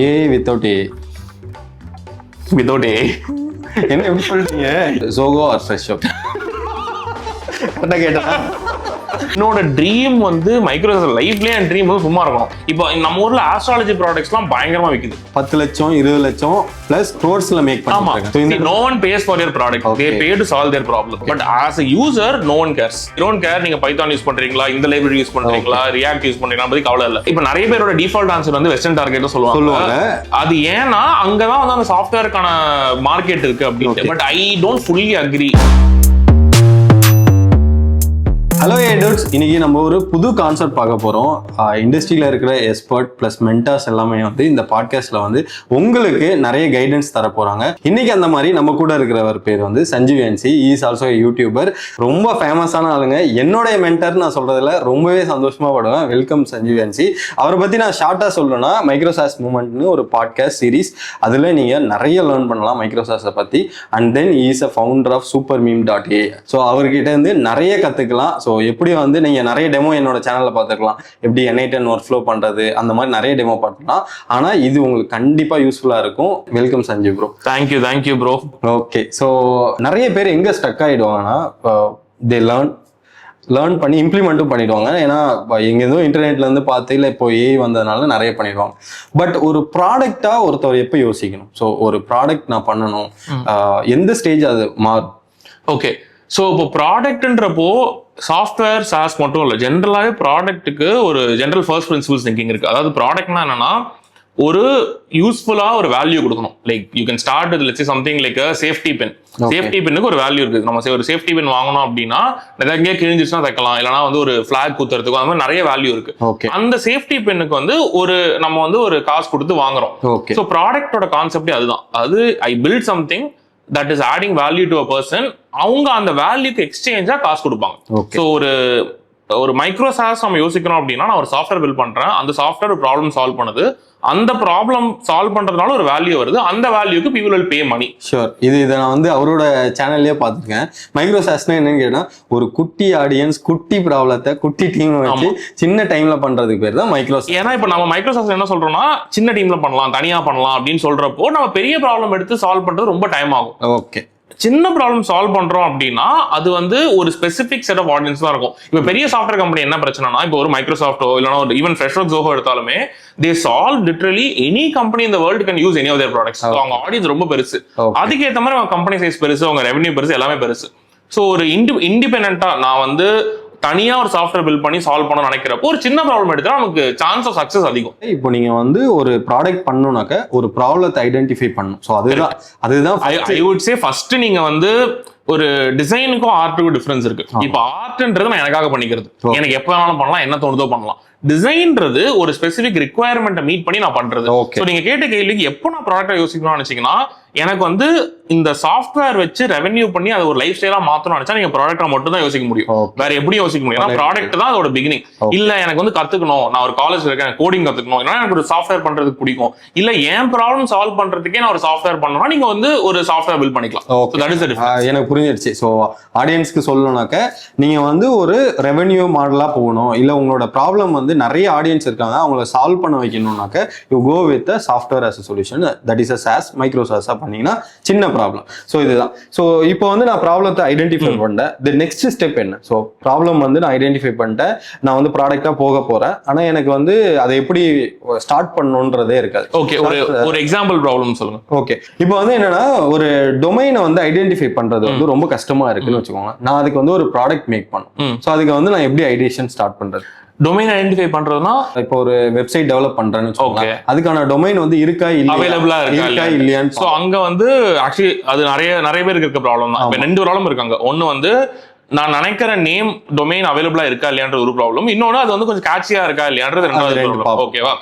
AI without AI. Without AI என்ன எப்படி சொல்றீங்க? சோகோ ஆர் ஃப்ரெஷ் அப்? கரெக்டா கேட்டா? என்னோட ட்ரீம் வந்து மைக்ரோசாஃப்ட் லைஃப்லயே என் ட்ரீம் வந்து சும்மா இருக்கணும். இப்போ நம்ம ஊர்ல ஆஸ்ட்ராலஜி ப்ராடக்ட்ஸ்லாம் பயங்கரமா விக்குது. 10 லட்சம் 20 லட்சம் பிளஸ் க்ரோர்ஸ்ல மேக் பண்றாங்க. No one pays for your product. They pay to solve their problem. But as a user, no one cares. You don't care நீங்க பைத்தான் யூஸ் பண்றீங்களா, இந்த லைப்ரரி யூஸ் பண்றீங்களா, ரியாக்ட் யூஸ் பண்றீங்களா பத்தி கவலை இல்ல. இப்போ நிறைய பேரோட டிஃபால்ட் ஆன்சர் வந்து வெஸ்டர்ன் டார்கெட் சொல்லுவாங்க. அது ஏன்னா அங்கதான் வந்து அந்த சாஃப்ட்வேருக்கான மார்க்கெட் இருக்கு அப்படின்னு. But I don't fully agri. Hello dudes, இன்னைக்கு நம்ம ஒரு புது கான்செப்ட் பார்க்க போகிறோம். இண்டஸ்ட்ரியில் இருக்கிற எக்ஸ்பர்ட் ப்ளஸ் மென்டார்ஸ் எல்லாமே வந்து இந்த பாட்காஸ்ட்டில் வந்து உங்களுக்கு நிறைய கைடன்ஸ் தர போகிறாங்க. இன்னைக்கு அந்த மாதிரி நம்ம கூட இருக்கிறவர் பேர் வந்து Sanjeev NC. Is also YouTuber. ரொம்ப ஃபேமஸான ஆளுங்க. என்னுடைய மென்டர் நான் சொல்கிறதுல ரொம்பவே சந்தோஷமாக படுவேன். Welcome Sanjeev NC. அவரை பற்றி நான் ஷார்ட்டாக சொல்லணும்னா மைக்ரோசாஃப்ட் மூமெண்ட்னு ஒரு பாட்காஸ்ட் சீரீஸ், அதில் நீங்கள் நிறைய லேர்ன் பண்ணலாம் மைக்ரோசாஃப்ட்டை பற்றி. And then is a founder of supermeme.ai. So அவர்கிட்ட இருந்து நிறைய கற்றுக்கலாம். ஸோ எப்படி வந்து நீங்கள் நிறைய டெமோ என்னோட சேனலில் பார்த்துக்கலாம். எப்படி N8N ஒர்க் ஃப்ளோ பண்ணுறது, அந்த மாதிரி நிறைய டெமோ பார்த்துக்கலாம். ஆனால் இது உங்களுக்கு கண்டிப்பாக யூஸ்ஃபுல்லாக இருக்கும். Welcome Sanjeev bro. Thank you bro. Okay, so நிறைய பேர் எங்கே ஸ்டக் ஆகிடுவாங்கன்னா, தே லேர்ன் பண்ணி இம்ப்ளிமெண்ட்டும் பண்ணிடுவாங்க. ஏன்னா எங்கேருந்தோ இன்டர்நெட்லேருந்து பார்த்து இல்லை இப்போ ஏஐ வந்ததுனால நிறைய பண்ணிடுவாங்க. பட் ஒரு ப்ராடக்டாக ஒருத்தர் எப்போ யோசிக்கணும்? ஸோ ஒரு ப்ராடக்ட் நான் பண்ணணும், எந்த ஸ்டேஜ் அது மாறும்? ஓகே, ஸோ இப்போ ப்ராடக்ட்ன்றப்போ சாஃப்ட்வேர் சாஸ் மட்டும் இல்லை, ஜென்ரலாகவே ப்ராடக்ட்டுக்கு ஒரு ஜென்ரல் ஃபர்ஸ்ட் பிரின்சிபல்ஸ் திங்கிங் இருக்கு. அதாவது ப்ராடக்ட்னா என்னன்னா ஒரு யூஸ்ஃபுல்லா ஒரு வேல்யூ கொடுக்கணும். Like you can start with let's say something like safety pin. Safety பின்னுக்கு ஒரு வேல்யூ இருக்கு. நம்ம ஒரு சேஃப்டி பின் வாங்கணும் அப்படின்னா எங்கேயே கிழிஞ்சிச்சுன்னா தைக்கலாம், இல்லைனா வந்து ஒரு ஃபிளாக் குத்துறதுக்கும் அந்த மாதிரி நிறைய வேல்யூ இருக்கு. அந்த சேஃப்டி பின்னுக்கு வந்து நம்ம வந்து ஒரு காசு கொடுத்து வாங்குறோம். ஸோ ப்ராடக்டோட கான்செப்டே அதுதான். அது I build something that is adding value to a person. அவங்க அந்த வேல்யூக்கு எக்ஸ்சேஞ்சா காசு கொடுப்பாங்க. ஸோ ஒரு மைக்ரோசாஃப்ட் நம்ம யோசிக்கிறோம் அப்படின்னா, நான் ஒரு சாஃப்ட்வேர் பில்ட் பண்றேன், அந்த சாஃப்ட்வேர் ஒரு ப்ராப்ளம் சால்வ் பண்ணுது, அந்த ப்ராப்ளம் சால்வ் பண்றதுனால ஒரு வேல்யூ வருது, அந்த வேல்யூக்கு people will pay money. Sure. இதை நான் வந்து அவரோட சேனல்லே பார்த்துருக்கேன். மைக்ரோசாஃப்ட்னா என்னன்னு கேட்டா, ஒரு குட்டி ஆடியன்ஸ், குட்டி ப்ராப்ளத்தை குட்டி டீம் வச்சு சின்ன டைம்ல பண்றதுக்கு பேர் தான் மைக்ரோசாஃப்ட். ஏன்னா இப்போ நம்ம மைக்ரோசாஃப்ட் என்ன சொல்றோம்னா, சின்ன டீம்ல பண்ணலாம், தனியா பண்ணலாம் அப்படின்னு சொல்றப்போ நம்ம பெரிய ப்ராப்ளம் எடுத்து சால்வ் பண்றது ரொம்ப டைம் ஆகும். ஓகே, சின்ன ப்ராப்ளம் சால்வ் பண்றோம் அப்படின்னா அது வந்து ஒரு ஸ்பெசிபிக் செட் ஆஃப் ஆடியன்ஸ் தான் இருக்கும். இப்போ பெரிய சாஃப்ட்வேர் கம்பெனி என்ன பிரச்சனைனா, இப்போ ஒரு மைக்ரோசாஃப்டோ இல்லைனா ஒரு ஈவன் ஃப்ரெஷ்ஒர்க்ஸ் ஜோஹோ எடுத்தாலுமே they solve literally any company in the world can use any of their products. So அவங்க ஆடியன்ஸ் ரொம்ப பெருசு, அதுக்கேற்ற மாதிரி அவங்க கம்பெனி சைஸ் பெருசு, அவங்க ரெவன்யூ பெருசு, எல்லாமே பெருசு. ஸோ ஒரு இண்டிபெண்டா நான் வந்து தனியா ஒரு சாஃப்ட்வேர் பில்ட் பண்ணி சால்வ் பண்ண நினைக்கிறப்போ ஒரு சின்ன ப்ராப்ளம் எடுத்தா நமக்கு சான்ஸ் ஆஃப் சக்சஸ் அதிகம். இப்போ நீங்க வந்து ஒரு ப்ராடக்ட் பண்ணணும்னாக்க ஒரு ப்ராப்ளத்தை ஐடென்டிஃபை பண்ணணும். ஸோ அதுதான் ஐ வுட் சே ஃபர்ஸ்ட் நீங்க வந்து ஒரு டிசைனுக்கும் ஆர்ட்டுக்கும் டிஃபரன்ஸ் இருக்கு. இப்போ ஆர்ட்ன்றது நான் எனக்காக பண்ணிக்கிறது, எனக்கு எப்ப வேணாலும் பண்ணலாம், என்ன தோணுதோ பண்ணலாம். டிசைன்றது ஒரு ஸ்பெசிபிக் ரிக்வயர்மெண்ட்டை மீட் பண்ணி நான் பண்றது. ஸோ நீங்க கேட்ட கேள்விக்கு எப்போ நான் ப்ராடக்டை யோசிக்கணும்னு நினைச்சீங்கன்னா, எனக்கு வந்து இந்த சாஃப்ட்வேர் வச்சு ரெவென்யூ பண்ணி அது ஒரு லைஃப் ஸ்டைலா மாத்தணும்னு நினைச்சா நீங்க ப்ராடக்டா மட்டும் தான் யோசிக்க முடியும். வேற எப்படி யோசிக்க முடியும்? ஏன்னா ப்ராடக்ட் தான் அதோட பிகினிங். இல்ல எனக்கு வந்து கத்துக்கணும், நான் ஒரு காலேஜ்ல இருக்கேன், கோடிங் கத்துக்கணும், இல்லைன்னா எனக்கு ஒரு சாஃப்ட்வேர் பண்றதுக்கு பிடிக்கும், இல்ல என் ப்ராப்ளம் சால்வ் பண்றதுக்கே நான் ஒரு சாஃப்ட்வேர் பண்ணணும்னா நீங்க வந்து ஒரு சாஃப்ட்வேர் பில்ட் பண்ணிக்கலாம். எனக்கு புரிஞ்சிருச்சு. ஸோ ஆடியன்ஸ்க்கு சொல்லணும்னாக்க நீங்க வந்து ஒரு ரெவென்யூ மாடலா போகணும், இல்ல உங்களோட ப்ராப்ளம் வந்து நிறைய ஆடியன்ஸ் இருக்காங்க, அவங்கள சால்வ் பண்ண வைக்கணும்னாக்க you go with software as a solution, that is a SaaS Microsoft பண்ணீங்கன்னா சின்ன ப்ராப்ளம். ஸோ இதுதான். ஸோ இப்போ வந்து நான் ப்ராப்ளத்தை ஐடென்டிஃபை பண்ணிட்டேன். தி நெக்ஸ்ட் ஸ்டெப் என்ன? ஸோ ப்ராப்ளம் வந்து நான் ஐடென்டிஃபை பண்ணிட்டேன், நான் வந்து ப்ராடக்டா போக போறேன். ஆனா எனக்கு வந்து அதை எப்படி ஸ்டார்ட் பண்ணணுன்றதே இருக்காது. ஓகே, ஒரு எக்ஸாம்பிள் ப்ராப்ளம் சொல்லுங்க. ஓகே, இப்போ வந்து என்னன்னா ஒரு டொமைனை வந்து ஐடென்டிஃபை பண்றது வந்து ரொம்ப கஷ்டமா இருக்குன்னு வச்சுக்கோங்க. நான் அதுக்கு வந்து ஒரு ப்ராடக்ட் மேக் பண்ணணும். ஸோ அதுக்கு வந்து நான் எப்படி ஐடியேஷன் ஸ்டார்ட் பண்றது? டொமைன் ஐடென்டிஃபை பண்றதுனா, இப்போ ஒரு வெப்சைட் டெவலப் பண்றேன்னு சொல்லுங்க, அதுக்கான டொமைன் வந்து இருக்கா இல்லையா, அவைலபிளா இருக்கா இல்லையான்னு. சோ அங்க வந்து ஆக்சுவலி அது நிறைய பேருக்கு இருக்க ப்ராப்ளம் தான். இப்ப 2 ப்ராப்ளம் இருக்காங்க. ஒன்னு வந்து நான் நினைக்கிற நேம் டொமைன் அவைலபிளா இருக்கா இல்லையான்ற ஒரு ப்ராப்ளம். இன்னொன்னு அது வந்து கொஞ்சம் கேட்சியா இருக்கா இல்லையான்றது ரெண்டாவது ப்ராப்ளம். ஓகேவா?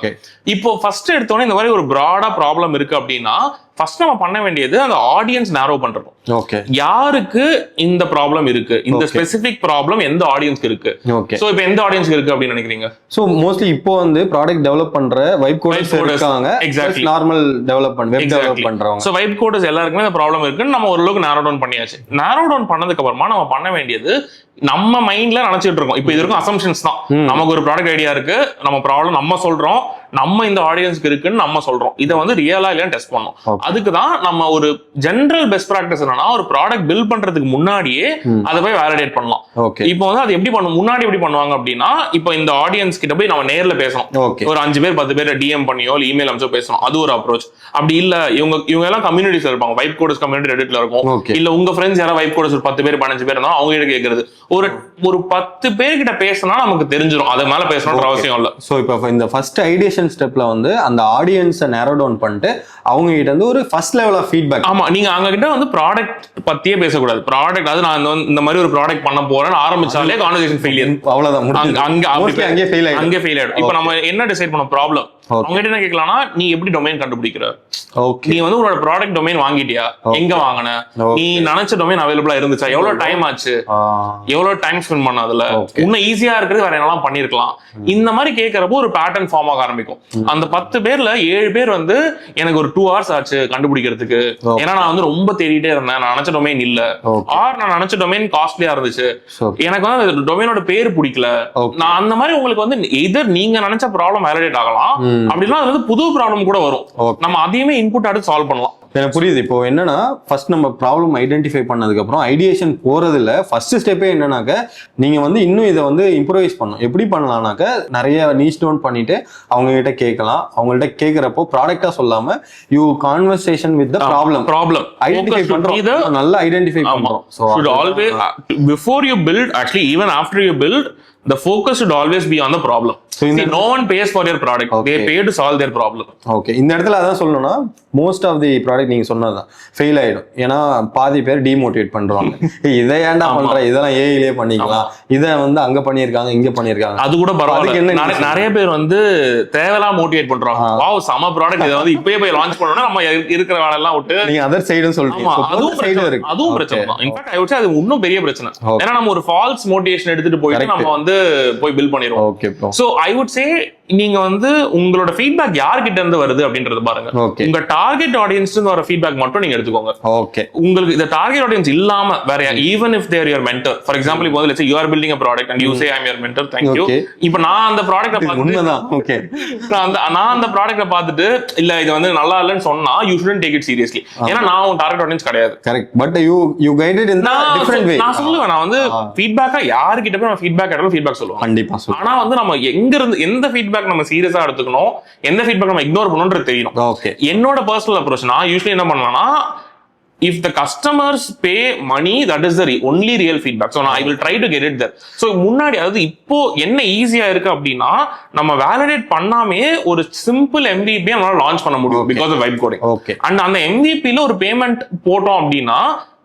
இப்போ ஃபர்ஸ்ட் எடுத்தோன்னே இந்த மாதிரி ஒரு ப்ராடா ப்ராப்ளம் இருக்கு அப்படின்னா ஃபர்ஸ்ட் நம்ம பண்ண வேண்டியது அந்த ஆடியன்ஸ் நேரோ பண்றோம். ஓகே, யாருக்கு இந்த ப்ராப்ளம் இருக்கு, இந்த ஸ்பெசிபிக் ப்ராப்ளம் எந்த ஆடியன்ஸ்க்கு இருக்கு. ஓகே, சோ இப்போ எந்த ஆடியன்ஸ்க்கு இருக்கு அப்படின்னு நினைக்கிறீங்க? சோ மோஸ்ட்லி இப்போ வந்து ப்ராடக்ட் டெவலப் பண்ற வைப் கோடர்ஸ் இருக்காங்க. Exactly, normal development web develop பண்றவங்க. சோ வைப் கோடர்ஸ் எல்லாருக்குமே இந்த ப்ராப்ளம் இருக்குன்னு நம்ம ஓரளவுக்கு நேரோ டவுன் பண்ணியாச்சு. நேரோ டவுன் பண்ணதுக்கு அப்புறமா நம்ம பண்ண வேண்டியது, நம்ம மைண்ட்ல நினைச்சிட்டு இருக்கோம் இப்போ இது இருக்கும் அசம்ஷன்ஸ் தான். நமக்கு ஒரு ப்ராடக்ட் ஐடியா இருக்கு, நம்ம ப்ராப்ளம் நம்ம சொல்றோம், நம்ம இந்த ஆடியன்ஸ்க்கு இருக்குன்னு நம்ம சொல்றோம். இதை வந்து ரியலா இல்லையா டெஸ்ட் பண்ணோம். Okay. அதுக்கு தான் நம்ம ஒரு ஜெனரல் பெஸ்ட் ப்ராக்டிஸ் என்னன்னா, ஒரு ப்ராடக்ட் பில்ட் பண்றதுக்கு முன்னாடியே அதை போய் வேலிடேட் பண்ணலாம். ஓகே. இப்போ வந்து அது எப்படி முன்னாடி எப்படி பண்ணுவாங்க அப்படின்னா, இப்போ இந்த ஆடியன்ஸ் கிட்ட போய் நம்ம நேர்ல பேசணும். ஓகே. ஒரு 5 பேர் 10 பேர் டிஎம் பண்ணியோ இல்ல இமெயில் அனுப்பிச்சோ பேசணும். அது ஒரு அப்ரோச். அப்படி இல்ல இவங்க எல்லாம் கம்யூனிட்டிஸ்ல இருப்பாங்க. வைப் கோடர்ஸ் கம்யூனிட்டி ரெடிட்ல இருக்கும். Okay. இல்ல உங்க ஃப்ரெண்ட்ஸ் யாராவது வைப் கோடர்ஸ் ஒரு 10 பேர் 15 பேர் இருந்தா அவங்க கிட்ட கேக்குறது. ஒரு 10 பேர்கிட்ட பேசினா நமக்கு தெரிஞ்சிடும். அது மேல பேசணும்ன்ற அவசியம் இல்ல. சோ இப்போ இந்த ஃபர்ஸ்ட் ஐடியேஷன் ஸ்டெப்ல வந்து அந்த ஆடியன்ஸை நேரோ டவுன் பண்ணிட்டு அவங்க கிட்ட இருந்து ஒரு ஃபர்ஸ்ட் லெவல் ஆஃப் ஃபீட்பேக். ஆமா, நீங்க அங்க கிட்ட வந்து ப்ராடக்ட் பத்தியே பேசக்கூடாது. ப்ராடக்ட் அது நான் இந்த மாதிரி ஒரு ப்ராடக்ட் பண்ண போறேன்னு ஆரம்பிச்சாலே கான்வர்சேஷன் ஃபெயிலியர். அவ்வளவுதான், அங்கே ஃபெயில் ஆயிடும். இப்போ நம்ம என்ன டிசைட் பண்ண ப்ராப்ளம் அவங்க கிட்ட என்ன கேட்கலாம்னா, நீ எப்படி டொமைன் கண்டுபிடிக்கிற? ஓகே. நீ வந்து உன்னோட ப்ராடக்ட் டொமைன் வாங்கிட்டியா? எங்க வாங்கின? நீ நினைச்ச டொமைன் அவைலபிளா இருந்துச்சா? எவ்வளவு டைம் ஆச்சு? எவ்வளவு டைம் ஸ்பெண்ட் பண்ண? அதுல இன்னும் ஈஸியா இருக்கிறது வேற என்னெல்லாம் பண்ணிருக்கலாம்? இந்த மாதிரி கேட்கறப்போ ஒரு பேட்டர்ன் ஃபார்ம் ஆக ஆரம்பிக்கும். அந்த 10 பேர்ல 7 பேர் வந்து எனக்கு ஒரு 2 hours ஆச்சு கண்டுபிடிக்கிறதுக்கு. ஏன்னா நான் வந்து ரொம்ப தேடிட்டே இருந்தேன், நான் நினைச்ச டொமைன் இல்ல. ஆர் நான் நினைச்ச டொமைன் காஸ்ட்லியா இருந்துச்சு, எனக்கு வந்து அந்த டொமைனோட பேர் பிடிக்கல. நான் அந்த மாதிரி உங்களுக்கு வந்து எதர் நீங்க நினைச்ச ப்ராப்ளம் வேலிடேட் ஆகலாம், அப்படின்னா அது வந்து புது ப்ராப்ளம் கூட வரும். நம்ம அதையுமே இன்புட் எடுத்து சால்வ் பண்ணலாம். எனக்கு புரியுது. இப்போ என்னன்னா, ஃபர்ஸ்ட் நம்ம ப்ராப்ளம் ஐடென்டிஃபை பண்ணதுக்கு அப்புறம் ஐடியேஷன் போறதுல ஃபர்ஸ்ட் ஸ்டெப்பே என்னன்னாக்க, நீங்க வந்து இன்னும் இதை வந்து இம்ப்ரூவைஸ் பண்ணணும். எப்படி பண்ணலாம்னாக்க, நிறைய நீச் டவுன் பண்ணிட்டு அவங்க கிட்ட கேட்கலாம். அவங்கள்ட்ட கேட்கறப்போ ப்ராடக்டா சொல்லாம you conversation with the problem identify பண்றோம். நல்லா ஐடென்டிஃபை பண்றோம். So should always before you build, actually even after you build, the focus should always be on the problem. So no one pays for your product. Okay. They pay to solve their problem. Okay. இந்த இடத்துல அதான் சொல்லணும்னா, most of the product நீங்க சொன்னதுதான் fail ஆயிடும். ஏன்னா பாதி பேர் டிமோட்டிவேட் பண்றாங்க. இதை ஏன்டா பண்ற, இதெல்லாம் ஏஐலே பண்ணிக்கலாம், இதை வந்து அங்க பண்ணிருக்காங்க இங்க பண்ணிருக்காங்க. அது கூட பரவாயில்ல. நிறைய பேர் வந்து தேவையில்லா மோட்டிவேட் பண்றாங்க. வாவ் சம ப்ராடக்ட், இதை வந்து இப்பயே போய் லான்ச் பண்ணோம்னா நம்ம இருக்கிற வேலை எல்லாம் விட்டு நீங்க அதர் சைடுன்னு சொல்றீங்க. அதுவும் பிரச்சனை தான். இன்ஃபேக்ட் ஐ வுட் சே அது இன்னும் பெரிய பிரச்சனை. ஏன்னா நம்ம ஒரு ஃபால்ஸ் மோட்டிவேஷன் எடுத்துட்டு போயிட்டு நம்ம வந்து போய் பில்ட் பண்ணிடுவோம். Okay. So I would say, நீங்க வந்து உங்களோட ஃபீட்பேக் யார்கிட்ட இருந்து வருது அப்படின்றது பாருங்க. உங்க டார்கெட் ஆடியன்ஸ் வர ஃபீட்பேக் மட்டும் நீங்க எடுத்துக்கோங்க. ஓகே. உங்களுக்கு இந்த டார்கெட் ஆடியன்ஸ் இல்லாம வேற even if there your mentor, for example இப்போ வந்து you are building a product and you say I am your mentor, thank you. இப்போ நான் அந்த ப்ராடக்ட்ட பார்த்துட்டு இல்ல இது வந்து நல்லா இல்லன்னு சொன்னா you shouldn't take it seriously. ஏன்னா நான் உங்க டார்கெட் ஆடியன்ஸ் கிடையாது. Correct. But you guided in a different way. நான் சொல்லுவேன், நான் வந்து ஃபீட்பேக்கா யார்கிட்ட போய் நான் ஃபீட்பேக் கேட்டாலும் ஃபீட்பேக் சொல்லுவேன். கண்டிப்பா. ஆனா வந்து நம்ம எங்க இருந்து எந்த ஃபீட்பேக் நம்ம சீரியஸா எடுத்துக்கணும், எந்த ஃபீட்பேக் நம்ம இக்னோர் பண்ணணும்ன்றது தெரியணும். ஓகே. என்னோட பர்சனல் அப்ரோச் நான் யூசுவலி என்ன பண்ணுவேன்னா, if the customers pay money, that is the only real feedback. So I will try to get it there. So முன்னாடி அதாவது இப்போ என்ன ஈஸியா இருக்கு அப்படின்னா, நம்ம வேலிடேட் பண்ணாமே ஒரு சிம்பிள் MVP நம்மளால லான்ச் பண்ண முடியும் because of vibe coding. Okay. And அந்த MVP-ல ஒரு பேமெண்ட் போட்டோம் அப்படின்னா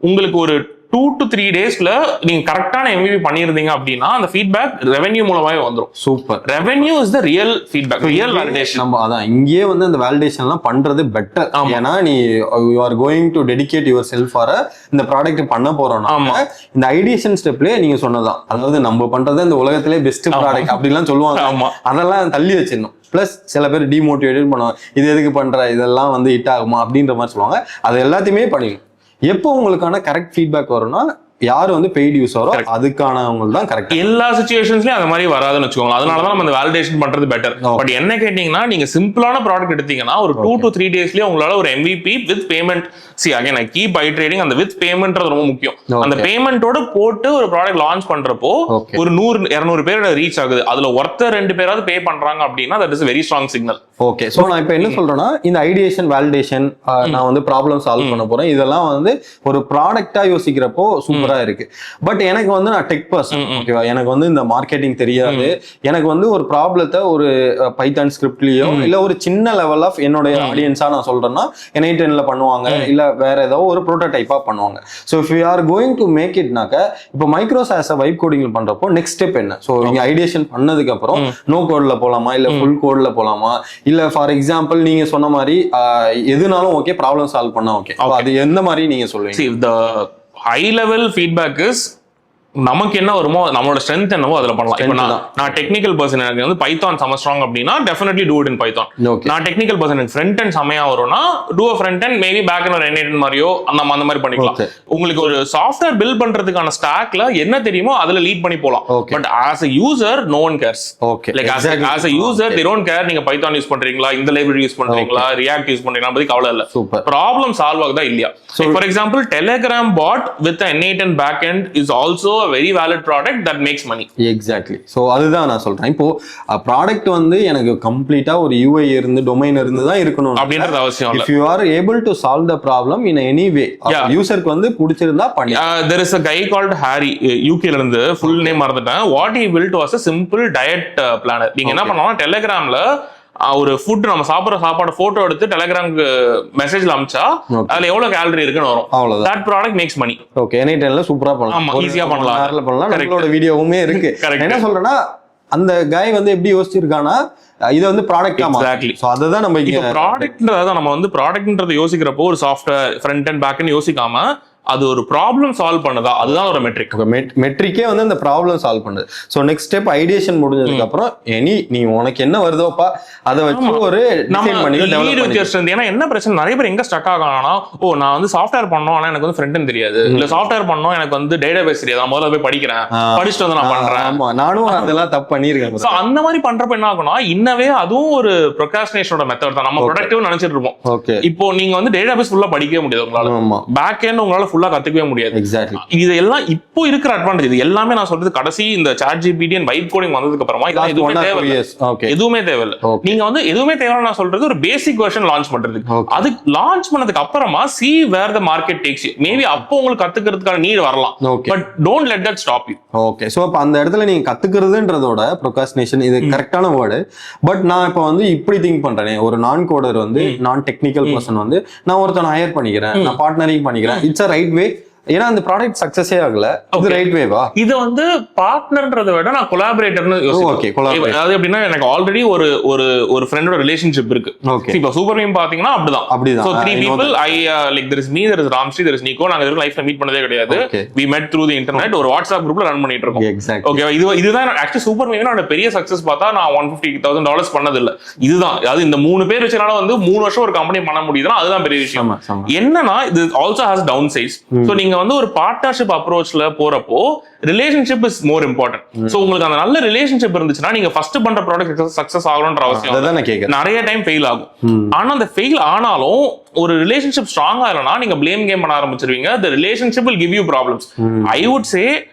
உங்களுக்கு ஒரு 2 to 3 daysல நீங்க கரெக்டான MVP பண்ணிருந்தீங்க அப்படின்னா அந்த ஃபீட்பேக் ரெவென்யூ மூலமாவே வந்துரும். Super. Revenue is the real feedback, real validation. நம்ம அதான் இங்கேயே வந்து அந்த வேலிடேஷன் எல்லாம் பண்றது பெட்டர். ஏன்னா நீ you are going to dedicate your self for இந்த ப்ராடக்ட் பண்ண போறோம்னா இந்த ஐடியேஷன் ஸ்டெப்லயே நீங்க சொன்னதான், அதாவது நம்ம பண்றது இந்த உலகத்திலே பெஸ்ட் ப்ராடக்ட் அப்படிலாம் சொல்லுவாங்க. அதெல்லாம் தள்ளி வச்சிடணும். பிளஸ் சில பேர் டிமோட்டிவேட் பண்ணுவாங்க, இது எதுக்கு பண்ற, இதெல்லாம் வந்து ஹிட் ஆகுமா அப்படின்ற மாதிரி சொல்லுவாங்க. அது எல்லாத்தையுமே பண்ணிடணும். எப்போ உங்களுக்கான கரெக்ட் ஃபீட்பேக் வரும்னா, யார் வந்து பெய்ட் யூஸரோ அதுக்கானவங்க தான் கரெக்ட். எல்லா சிச்சுவேஷன்ஸ்லயும் அந்த மாதிரி வராதுன்னு வச்சுக்கோங்க. அதனாலதான் நம்ம வேலிடேஷன் பண்றது பெட்டர். பட் என்ன கேட்டீங்கன்னா, நீங்க சிம்பிளான ப்ராடக்ட் எடுத்தீங்கன்னா ஒரு 2 to 3 daysலயே உங்களால ஒரு MVP with payment, again I keep iterating, அந்த வித் பேமெண்ட்றது ரொம்ப முக்கியம். அந்த பேமெண்டோட போட்டு ஒரு ப்ராடக்ட் லான்ச் பண்றப்போ ஒரு 100-200 பேரோட ரீச் ஆகுது, அதுல ஒருத்தர் 2 பேராவது பே பண்றாங்க அப்படின்னா that is very strong signal. Okay. So நான் இப்ப என்ன சொல்றேன்னா, இந்த ஐடியேஷன் வேலிடேஷன், நான் வந்து ப்ராப்ளம் சால்வ் பண்ண போறேன், இதெல்லாம் வந்து ஒரு ப்ராடக்டா யோசிக்கிறப்போ சூப்பரா இருக்கு. பட் எனக்கு வந்து நான் டெக் பர்சன், ஓகேவா, எனக்கு வந்து இந்த மார்க்கெட்டிங் தெரியாது. எனக்கு வந்து ஒரு ப்ராப்ளத்தை ஒரு பைத்தான் ஸ்கிரிப்ட்லயோ இல்ல ஒரு சின்ன லெவல் ஆஃப் என்னோட ஆடியன்ஸா நான் சொல்றேன்னா N8Nல பண்ணுவாங்க, இல்ல வேற ஏதோ ஒரு ப்ரோட்டோடைப்பா பண்ணுவாங்க. So if you are going to make இட்னாக்க, இப்போ மைக்ரோஸ் ஆஸ் அ வைப் கோடிங்ல பண்றப்போ நெக்ஸ்ட் ஸ்டெப் என்ன? ஸோ நீங்க ஐடியேஷன் பண்ணதுக்கு அப்புறம் நோ கோட்ல போலாமா, இல்ல ஃபுல் கோட்ல போலாமா, இல்ல ஃபார் எக்ஸாம்பிள் நீங்க சொன்ன மாதிரி எதுனாலும் ஓகே, ப்ராப்ளம் சால்வ் பண்ணா ஓகே, அது எந்த மாதிரி நீங்க சொல்லுவீங்க? See, the high level feedback is நமக்கு என்ன வருமோ நம்மளோட ஸ்ட்ரென்த் என்னவோ அதுல பண்ணலாம். இப்போ நான் டெக்னிக்கல் பர்சன், எனக்கு வந்து பைத்தான் செம ஸ்ட்ராங் அப்படின்னா definitely do it in Python. நான் டெக்னிக்கல் பர்சன், எனக்கு ஃப்ரண்ட் அண்ட் செமையா வரும்னா do front end maybe back end ஒரு N8 மாதிரியோ அந்த மாதிரி பண்ணிக்கலாம். உங்களுக்கு ஒரு சாஃப்ட்வேர் பில்ட் பண்றதுக்கான ஸ்டாக்ல என்ன தெரியுமோ அதுல லீட் பண்ணி போலாம். But as a user no one cares. Like as a user they don't care நீங்க பைத்தான் யூஸ் பண்றீங்களா, இந்த லைப்ரரி யூஸ் பண்றீங்களா, ரியாக்ட் யூஸ் பண்றீங்களா பத்தி கவலை இல்ல. ப்ராப்ளம் சால்வ் ஆகுதா இல்லையா? For example Telegram bot with N8 and backend is also a very valid product that makes money. Exactly. So அதுதான் நான் சொல்றேன். இப்போ ப்ராடக்ட் வந்து எனக்கு கம்ப்ளீட்டா ஒரு UI இருந்து டொமைன் இருந்து தான் இருக்கணும் அப்படின்றது அவசியம் இல்ல. If you are able to solve the problem in any way, யூசருக்கு வந்து பிடிச்சிருந்தா பண்ணி. There is a guy called Harry, UK ல இருந்து full name மறந்துட்டேன். What he built was a simple diet planner. நீங்க என்ன பண்ணலாம், Telegramல ஒரு ஃபுட் நம்ம சாப்பிடுற சாப்பாடு போட்டோ எடுத்து டெலிகிராம்க்கு மெசேஜ்ல அனுப்பிச்சா அதுல எவ்வளவு கேலரி இருக்குன்னு வரும். அவ்வளவுதான். That product makes money. Okay, N8ல சூப்பரா பண்ணலாம். ஆமா, ஈஸியா பண்ணலாம். நம்மளோட வீடியோவுமே இருக்கு. என்ன சொல்றேன்னா அந்த காய் வந்து எப்படி யோசிச்சிருக்கானா இது வந்து ப்ராடக்ட். எக்ஸாக்ட்லி. சோ அதுதான் நம்ம இப்போ ப்ராடக்ட்ன்றத நம்ம வந்து ப்ராடக்ட்ன்றத யோசிக்கிறப்போ ஒரு software front end back end யோசிக்காம அது ஒரு ப்ராப்ளம் சால்வ் பண்ணுதா, அதுதான் ஒரு மெட்ரிக். மெட்ரிக்கே வந்து அந்த ப்ராப்ளம் சால்வ் பண்ணுது. ஸோ நெக்ஸ்ட் ஸ்டெப் ஐடியேஷன் முடிஞ்சதுக்கு அப்புறம் நீ உனக்கு என்ன வருதோப்பா அதை வச்சு ஒரு டிசைன் பண்ணி டெவலப். ஏன்னா என்ன பிரச்சனை, நிறைய பேர் எங்க ஸ்டக் ஆகணும்னா, நான் வந்து சாஃப்ட்வேர் பண்ணோம் ஆனா எனக்கு வந்து ஃப்ரண்ட் எண்ட் தெரியாது, இல்ல சாஃப்ட்வேர் பண்ணோம் எனக்கு வந்து டேட்டாபேஸ் தெரியாது, நான் முதல்ல போய் படிக்கிறேன், படிச்சுட்டு வந்து நான் பண்றேன். ஆமா, நானும் அதெல்லாம் தப்பு பண்ணிருக்கேன். சோ அந்த மாதிரி பண்றப்ப என்ன ஆகும்னா, இன்னவே அதுவும் ஒரு ப்ரோக்ராஸ்டினேஷனோட மெத்தட் தான். நம்ம ப்ரொடக்டிவ் நினைச்சிட்டு இருப்போம். ஓகே, இப்போ நீங்க வந்து டேட்டாபேஸ் ஃபுல்லா படிக்கவே முடியாது உங்களால, பேக் எண்ட் உங்களால ஃபுல்லா கத்துக்கவே முடியாது. எக்ஸாக்ட்லி. இது எல்லாம் இப்போ இருக்கிற அட்வான்டேஜ். இது எல்லாமே நான் சொல்றது கடைசி இந்த ChatGPT and வைப் கோடிங் வந்ததுக்கு அப்புறமா எதுவுமே தேவையில்லை. நீங்க வந்து எதுவுமே தேவையில்லை நான் சொல்றது ஒரு பேசிக் வெர்ஷன் லான்ச் பண்றதுக்கு. அது லான்ச் பண்ணதுக்கு அப்புறமா see where the market takes you. Maybe அப்போ உங்களுக்கு கத்துக்கிறதுக்கான நீட் வரலாம். But don't let that stop you. Okay, so அப்ப அந்த இடத்துல நீங்க கத்துக்கிறதுன்றதோட ப்ரோக்ராஸ்டினேஷன் இது கரெக்டான வேர்டு. பட் நான் இப்போ வந்து இப்படி திங்க் பண்றேனே, ஒரு நான் கோடர் வந்து நான் டெக்னிக்கல் பர்சன் வந்து நான் ஒருத்தன் ஹையர் பண்ணிக்கிறேன், நான் பார்ட்னரிங் பண்ணிக்கிறேன். It's a right way. ஏன்னா அந்த ப்ராடக்ட் சக்சஸே ஆகல. இது ரைட் வேவா? இது வந்து பார்ட்னர்ன்றதை விட நான் கொலாபரேட்டர்னு யோசிக்கிறேன். Okay, collaborator. அது எப்படின்னா எனக்கு ஆல்ரெடி ஒரு ஃப்ரெண்டோட ரிலேஷன்ஷிப் இருக்கு. ஓகே, இப்போ சூப்பர் மீம் பாத்தீங்கன்னா அப்படிதான். So three people, I like there is me, there is Ramshree, there is Nico. நாங்க இதுக்கு லைஃப்ல மீட் பண்ணதே கிடையாது. We met through the internet. ஒரு வாட்ஸ்அப் குரூப்ல ரன் பண்ணிட்டு இருக்கோம். ஓகே, இதுதான் ஆக்சுவலி சூப்பர் மீம்னோட பெரிய சக்சஸ். பார்த்தா நான் $150,000 பண்ணது இல்ல. இதுதான், அதாவது இந்த 3 பேர் வச்சனால வந்து 3 வருஷம் ஒரு கம்பெனி பண்ண முடியுதுன்னா அதுதான் பெரிய விஷயம். என்னன்னா இது also has down sides. So நீங்க வந்து ஒரு பார்ட்னர்ஷிப் அப்ரோச்ல போறப்போ relationship is more important. So உங்களுக்கு அந்த நல்ல ரிலேஷன்ஷிப் இருந்துச்சுன்னா நீங்க ஃபர்ஸ்ட் பண்ற ப்ராடக்ட் சக்சஸ் ஆகணும்ன்ற அவசியம் நிறைய டைம் ஃபெயில் ஆகும். ஆனா அந்த ஃபெயில் ஆனாலும் ஒரு ரிலேஷன்ஷிப் ஸ்ட்ராங்கா இல்லைன்னா நீங்க பிளேம் கேம் பண்ண ஆரம்பிச்சிருவீங்க. the relationship will give you problems. I would say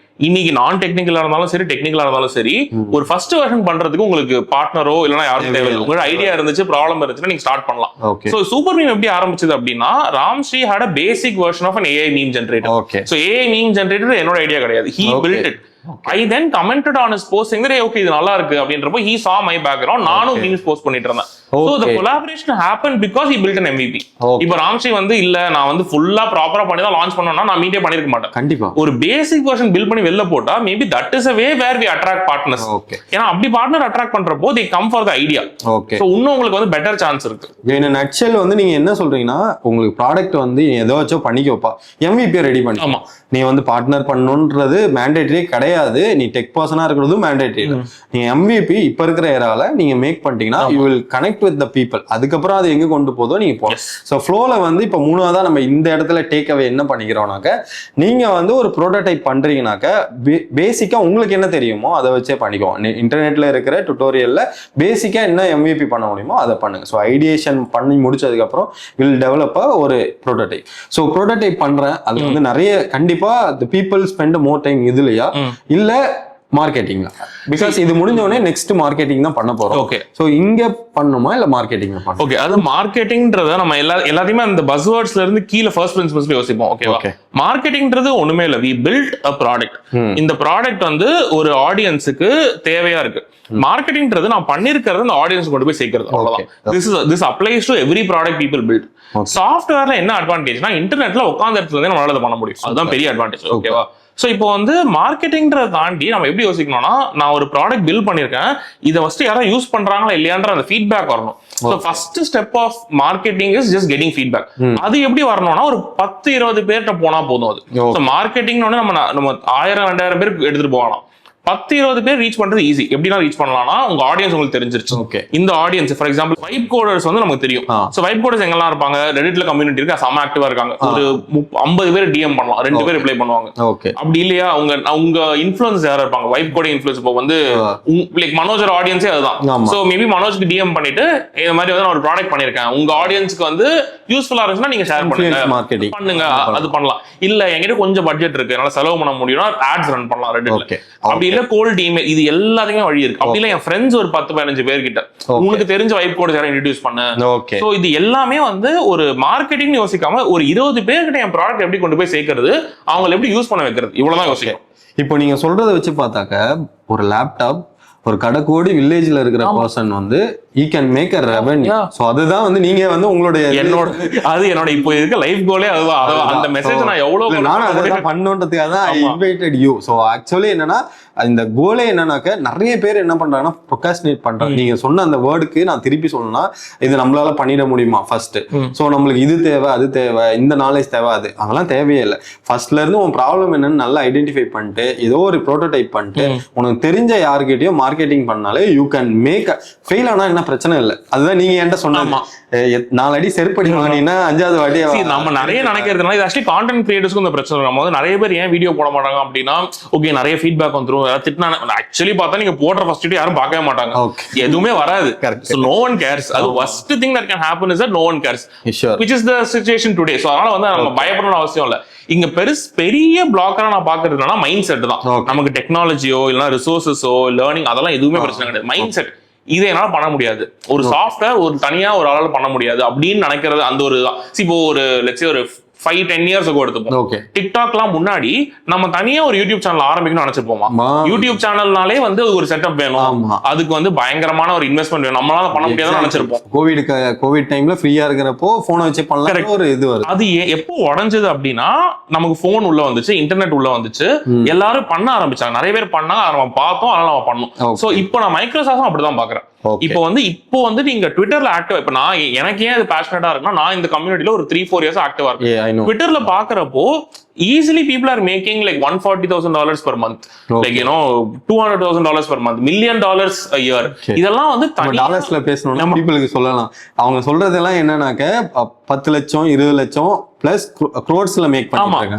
இன்னைக்கு நான் டெக்னிக்கலா இருந்தாலும் சரி, டெக்னிக்கலா இருந்தாலும் சரி, ஒரு ஃபர்ஸ்ட் வெர்ஷன் பண்றதுக்கு உங்களுக்கு பார்ட்னரோ இல்லனா யாரும் தேவையில்லை. உங்களுக்கு ஐடியா இருந்துச்சு, ப்ராப்ளம் இருந்துச்சுன்னா நீங்க ஸ்டார்ட் பண்ணலாம். சோ சூப்பர் மீம் எப்படி ஆரம்பிச்சது அப்படின்னா, Ramsri had a basic version of an AI meme generator. So AI meme generator என்னோட ஐடியா கிடையாது. He built it. I then commented on his post saying that okay இது நல்லா இருக்கு அப்படின்றப்போ he saw my background. நானும் memes post பண்ணிட்டு இருந்தேன். So the collaboration happened because he built an MVP. இப்போ ராம்ஸ்ரீ வந்து இல்ல நான் வந்து ஃபுல்லா ப்ராப்பரா பண்ணி தான் லான்ச் பண்ணனும்னா நான் மீட்டே பண்ணிருக்க மாட்டேன். கண்டிப்பா ஒரு பேசிக் வெர்ஷன் பில்ட் பண்ணி வெளில போட்டா maybe that is a way where we attract partners. ஏன்னா அப்படி பார்ட்னர் அட்ராக்ட் பண்றப்போ they come for the idea. So இன்னும் உங்களுக்கு வந்து பெட்டர் சான்ஸ் இருக்கு. in a nutshell வந்து நீங்க என்ன சொல்றீங்கன்னா, உங்களுக்கு ப்ராடக்ட் வந்து ஏதோ வச்சோ பண்ணிக்கோப்பா, MVP ரெடி பண்ணி. ஆமா, நீ வந்து பார்ட்னர் பண்ணணும்ன்றது மேண்டேட்டரி கிடையாது. நீ டெக் பர்சனா இருக்கிறதும் மேண்டேட்டரி இல்லை. நீங்க MVP இப்ப இருக்கிற ஏரால நீங்க மேக் பண்ணிட்டீங்கன்னா you will connect with the people. அதுக்கப்புறம் அது எங்க கொண்டு போதோ நீங்க போகலாம். ஸோ ஃப்ளோல வந்து இப்போ 3வதா நம்ம இந்த இடத்துல டேக் அவே என்ன பண்ணிக்கிறோம்னாக்க, நீங்க வந்து ஒரு ப்ரோட்டோடைப் பண்றீங்கன்னாக்க பேசிக்கா உங்களுக்கு என்ன தெரியுமோ அதை வச்சே பண்ணிக்குவோம். இன்டர்நெட்ல இருக்கிற டுட்டோரியல்ல பேசிக்கா என்ன MVP பண்ண முடியுமோ அதை பண்ணுங்க. ஸோ ஐடியேஷன் பண்ணி முடிச்சதுக்கு அப்புறம் வில் டெவலப் ஒரு ப்ரோட்டோடைப். ஸோ ப்ரோட்டோடைப் பண்றேன், அது வந்து நிறைய கண்டிப்பா the people spend more time இதுலயா இல்ல மார்க்கெட்டிங். பிகாஸ் இது முடிஞ்ச உடனே நெக்ஸ்ட் மார்க்கெட்டிங் தான் பண்ண போறோம். ஓகே, சோ இங்க பண்ணுமா இல்ல மார்க்கெட்டிங் பண்ணணும்? ஓகே, அது மார்க்கெட்டிங்ன்றத நம்ம எல்லாத்தையுமே அந்த பஸ்வேர்ட்ஸ்ல இருந்து கீழே ஃபர்ஸ்ட் பிரின்சிபல்ஸ்ல யோசிப்போம். ஓகேவா? மார்க்கெட்டிங்ன்றது ஒண்ணுமே இல்ல, we built a product. இந்த ப்ராடக்ட் வந்து ஒரு ஆடியன்ஸுக்கு தேவையா இருக்கு. மார்க்கெட்டிங்ன்றது நான் பண்ணிருக்கிறது அந்த ஆடியன்ஸ் கொண்டு போய் சேர்க்கிறது. அவ்வளவுதான். this applies to every product people build. சாஃப்ட்வேர்ல என்ன அட்வான்டேஜ்னா, இன்டர்நெட்ல உட்கார்ந்த இடத்துல இருந்து நம்மளால அதை பண்ண முடியும். அதுதான் பெரிய அட்வான்டேஜ். ஓகேவா? ஸோ இப்போ வந்து மார்க்கெட்டிங்கிறத தாண்டி நம்ம எப்படி யோசிக்கணும்னா, நான் ஒரு ப்ராடக்ட் பில்ட் பண்ணியிருக்கேன், இதை ஃபர்ஸ்ட் யாராவது யூஸ் பண்றாங்களா இல்லையான்ற அந்த ஃபீட்பேக் வரணும். So first step of marketing is just getting feedback. அது எப்படி வரணும்னா, ஒரு 10-20 பேர்கிட்ட போனா போதும். அது ஸோ மார்க்கெட்டிங்னு நம்ம 1000-2000 பேருக்கு எடுத்துட்டு போகலாம். 10-20 பேர் ரீச் பண்றது ஈஸி. எப்படின்னா ரீச் பண்ணலாம்னா, உங்க ஆடியன்ஸ் உங்களுக்கு தெரிஞ்சிருச்சு. ஓகே, இந்த audience for example vibe coders வந்து நமக்கு தெரியும். சோ வைப் கோடர்ஸ் எங்கெல்லாம் இருப்பாங்க, ரெடிட்ல கம்யூனிட்டி இருக்கு, செம ஆக்டிவா இருக்காங்க. ஒரு 50 பேர் டிஎம் பண்ணலாம், 2 பேர் ரிப்ளை பண்ணுவாங்க. ஓகே, அப்படி இல்லையா உங்க இன்ஃப்ளூயன்ஸ் யாரா இருப்பாங்க, வைப் கோடிங் இன்ஃப்ளூயன்ஸ். இப்போ வந்து லைக் மனோஜர் ஆடியன்ஸே அதுதான். சோ மேபி மனோஜ்க்கு டிஎம் பண்ணிட்டு இந்த மாதிரி வந்து நான் ஒரு ப்ராடக்ட் பண்ணிருக்கேன், உங்க ஆடியன்ஸ்க்கு வந்து யூஸ்ஃபுல்லா இருந்துச்சுன்னா நீங்க ஷேர் பண்ணுங்க, அது பண்ணலாம். இல்ல என்கிட்ட கொஞ்சம் பட்ஜெட் இருக்கு, என்னால செலவு பண்ண முடியும்னா ஆட்ஸ் ரன் பண்ணலாம் ரெடிட்ல. அப்படி இல்ல கோல்ட் இமெயில், இது எல்லாத்துக்குமே வழி இருக்கு. அப்படி இல்ல என் ஃப்ரெண்ட்ஸ் ஒரு 10-15 பேர் கிட்ட உங்களுக்கு தெரிஞ்ச வைப் கோட் யாரை இன்ட்ரோடியூஸ் பண்ணு. சோ இது எல்லாமே வந்து ஒரு மார்க்கெட்டிங் யோசிக்காம ஒரு 20 பேர்கிட்ட என் ப்ராடக்ட் எப்படி கொண்டு போய் சேர்க்கிறது, அவங்களை எப்படி யூஸ் பண்ண வைக்கிறது, இவ்வளவுதான் யோசிக்கும். இப்போ நீங்க சொல்றதை வச்சு பார்த்தாக்க, ஒரு லேப்டாப் ஒரு கடைக்கோடி வில்லேஜ்ல இருக்கிற பர்சன் வந்து he can make a revenue. So அதுதான் வந்து நீங்க வந்து உங்களுடைய என்னோட இப்போ இருக்க லைஃப் கோலே அதுதான். அந்த மெசேஜ் நான் எவ்வளவு நானும் அதை பண்ணணுன்றதுக்காக தான் I invited you. So actually என்னன்னா, இந்த கோலே என்னன்னாக்க, நிறைய பேர் என்ன பண்றாங்கன்னா ப்ரொகாஸ்டினேட் பண்றாங்க. நீங்க சொன்ன அந்த வேர்டுக்கு நான் திருப்பி சொல்லணும்னா, இது நம்மளால பண்ணிட முடியுமா ஃபர்ஸ்ட். சோ நம்மளுக்கு இது தேவை, அது தேவை, இந்த நாலேஜ் தேவை, அதெல்லாம் தேவையே இல்லை. ஃபர்ஸ்ட்ல இருந்து உன் ப்ராப்ளம் என்னன்னு நல்லா ஐடென்டிஃபை பண்ணிட்டு ஏதோ ஒரு ப்ரோட்டோடைப் பண்ணிட்டு உனக்கு தெரிஞ்ச யாருக்கிட்டையும் மார்க்கெட்டிங் பண்ணாலே யூ கேன் மேக். ஃபெயில் ஆனா என்ன பிரச்சனை இல்லை. அதுதான் நீங்க என்கிட்ட சொன்னாமா, 4 அடி செருப்படி வாங்கினா 5வது வாட்டி. நம்ம நிறைய நினைக்கிறதுனால இது ஆக்சுவலி கான்டென்ட் கிரியேட்டர்ஸ்க்கு இந்த பிரச்சனை. நம்ம வந்து நிறைய பேர் ஏன் வீடியோ போட மாட்டாங்க அப்படின்னா, ஓகே நிறைய ஃபீட்பேக் வந்துரும், திட்டினா ஆக்சுவலி பார்த்தா நீங்க போடுற ஃபர்ஸ்ட் வீடியோ யாரும் பார்க்கவே மாட்டாங்க, எதுவுமே வராது. So no one cares. அது worst thing that can happen is that no one cares, which is the situation today. So அதனால வந்து நம்ம பயப்படணும்னு அவசியம் இல்லை. இங்க பெரிய பிளாக்கரா நான் பாக்குறதுனா மைண்ட் செட் தான். நமக்கு டெக்னாலஜியோ இல்ல ரிசோர்சஸோ லேர்னிங் அதெல்லாம் எதுவுமே பிரச்சனை கிடையாது. மைண்ட் செட், இதை என்னால பண்ண முடியாது, ஒரு சாஃப்ட்வேர் ஒரு தனியா ஒரு ஆளால பண்ண முடியாது அப்படின்னு நினைக்கிறது. அந்த ஒரு இப்போ ஒரு லெட்ஸ் சே ஒரு 5-10 years ago எடுத்துப்போம். டிக்டாக்லாம் முன்னாடி நம்ம தனியா ஒரு யூடியூப் சேனல் ஆரம்பிக்கணும்னு நினைச்சிருப்போமா? யூடியூப் சேனல்னாலே வந்து ஒரு செட்டப் வேணும், அதுக்கு வந்து பயங்கரமான ஒரு இன்வெஸ்ட்மெண்ட் வேணும், நம்மளால பண்ண முடியாதுன்னு நினைச்சிருப்போம். கோவிட் டைம்ல ஃப்ரீயா இருக்கிறப்போ போனை வச்சு பண்ணலாம் ஒரு இது வரும். அது எப்போ உடஞ்சது அப்படின்னா, நமக்கு போன் உள்ள வந்துச்சு, இன்டர்நெட் உள்ள வந்துச்சு, எல்லாரும் பண்ண ஆரம்பிச்சாங்க, நிறைய பேர் பண்ணாங்க, நம்ம பார்த்தோம், அதனால நம்ம பண்ணோம். சோ இப்போ நான் மைக்ரோசாஃப்ட் அப்படிதான் பாக்குறேன். இப்போ வந்து நீங்க ட்விட்டர்ல ஆக்டிவா, இப்ப நான் எனக்கு ஏன் அது பேஷனேட்டா இருக்குன்னா, நான் இந்த கம்யூனிட்டில ஒரு 3-4 years ஆக்டிவா இருக்கேன். ட்விட்டர்ல பாக்குறப்போ easily people are making like $140,000 per month, like you know $200,000 per month, $1 million a year. இதெல்லாம் வந்து டாலர்ஸ்ல பேசணும்னா பீப்புளுக்கு சொல்லலாம். அவங்க சொல்றதெல்லாம் என்னன்னாக்க 10 லட்சம் 20 லட்சம் பிளஸ் க்ரோட்ஸ்ல மேக் பண்றாங்க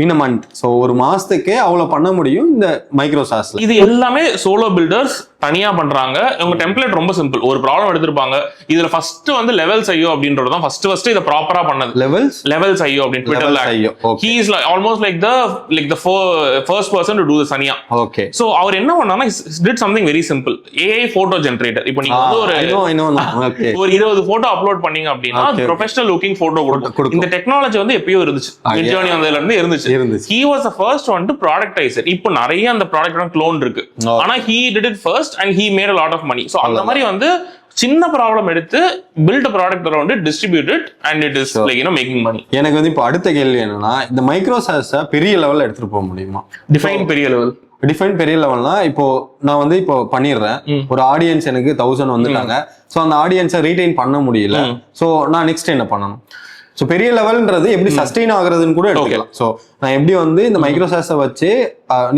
in a month. சோ ஒரு மாசத்துக்கே அவ்வளவு பண்ண முடியும் இந்த மைக்ரோசாஃப்ட்ல. இது எல்லாமே சோலோ பில்டர்ஸ் தனியா பண்றாங்க. இவங்க டெம்ப்ளேட் ரொம்ப சிம்பிள். ஒரு ப்ராப்ளம் எடுத்திருப்பாங்க, இதுல ஃபர்ஸ்ட் வந்து லெவல்ஸ் ஐயோ அப்படின்றது தான் ஃபர்ஸ்ட் இத ப்ராப்பரா பண்ணது. லெவல்ஸ் ஐயோ அப்படின்னு ட்விட்டர்ல he is like almost like the first person to do this தனியா. ஓகே, சோ அவர் என்ன பண்ணாருன்னா, he did something very simple. AI photo generator. இப்போ நீங்க வந்து ஒரு 20 போட்டோ அப்லோட் பண்ணீங்க அப்படின்னா ப்ரொஃபஷனல் லுக்கிங் போட்டோ கொடுக்கும். இந்த டெக்னாலஜி வந்து எப்பயோ இருந்துச்சு, மிட்ஜர்னி வந்ததுல இருந்து இருந்துச்சு. he was the first one to productize it. இப்போ நிறைய அந்த ப்ராடக்ட் க்ளோன் இருக்கு, ஆனா he did it first and he made a lot of money. So அந்த மாதிரி வந்து சின்ன ப்ராப்ளம் எடுத்து build product around it, distribute it and it is like you know making money. எனக்கு வந்து இப்போ அடுத்த கேள்வி என்னன்னா, இந்த மைக்ரோசாஃப்ட்ஸை பெரிய லெவல்ல எடுத்துட்டு போக முடியுமா? டிஃபைன் பெரிய லெவல்னா, இப்போ நான் வந்து இப்போ பண்ணிடுறேன், ஒரு ஆடியன்ஸ் எனக்கு 1000 வந்துட்டாங்க. சோ அந்த ஆடியன்ஸை ரீடைன் பண்ண முடியல, சோ நான் நெக்ஸ்ட் என்ன பண்ணணும்? சோ பெரிய லெவல்ன்றது எப்படி சஸ்டெயின் ஆகுறதுன்னு கூட எடுத்துக்கலாம். சோ நான் எப்படி வந்து இந்த மைக்ரோசாஃப்ட்ஸை வச்சு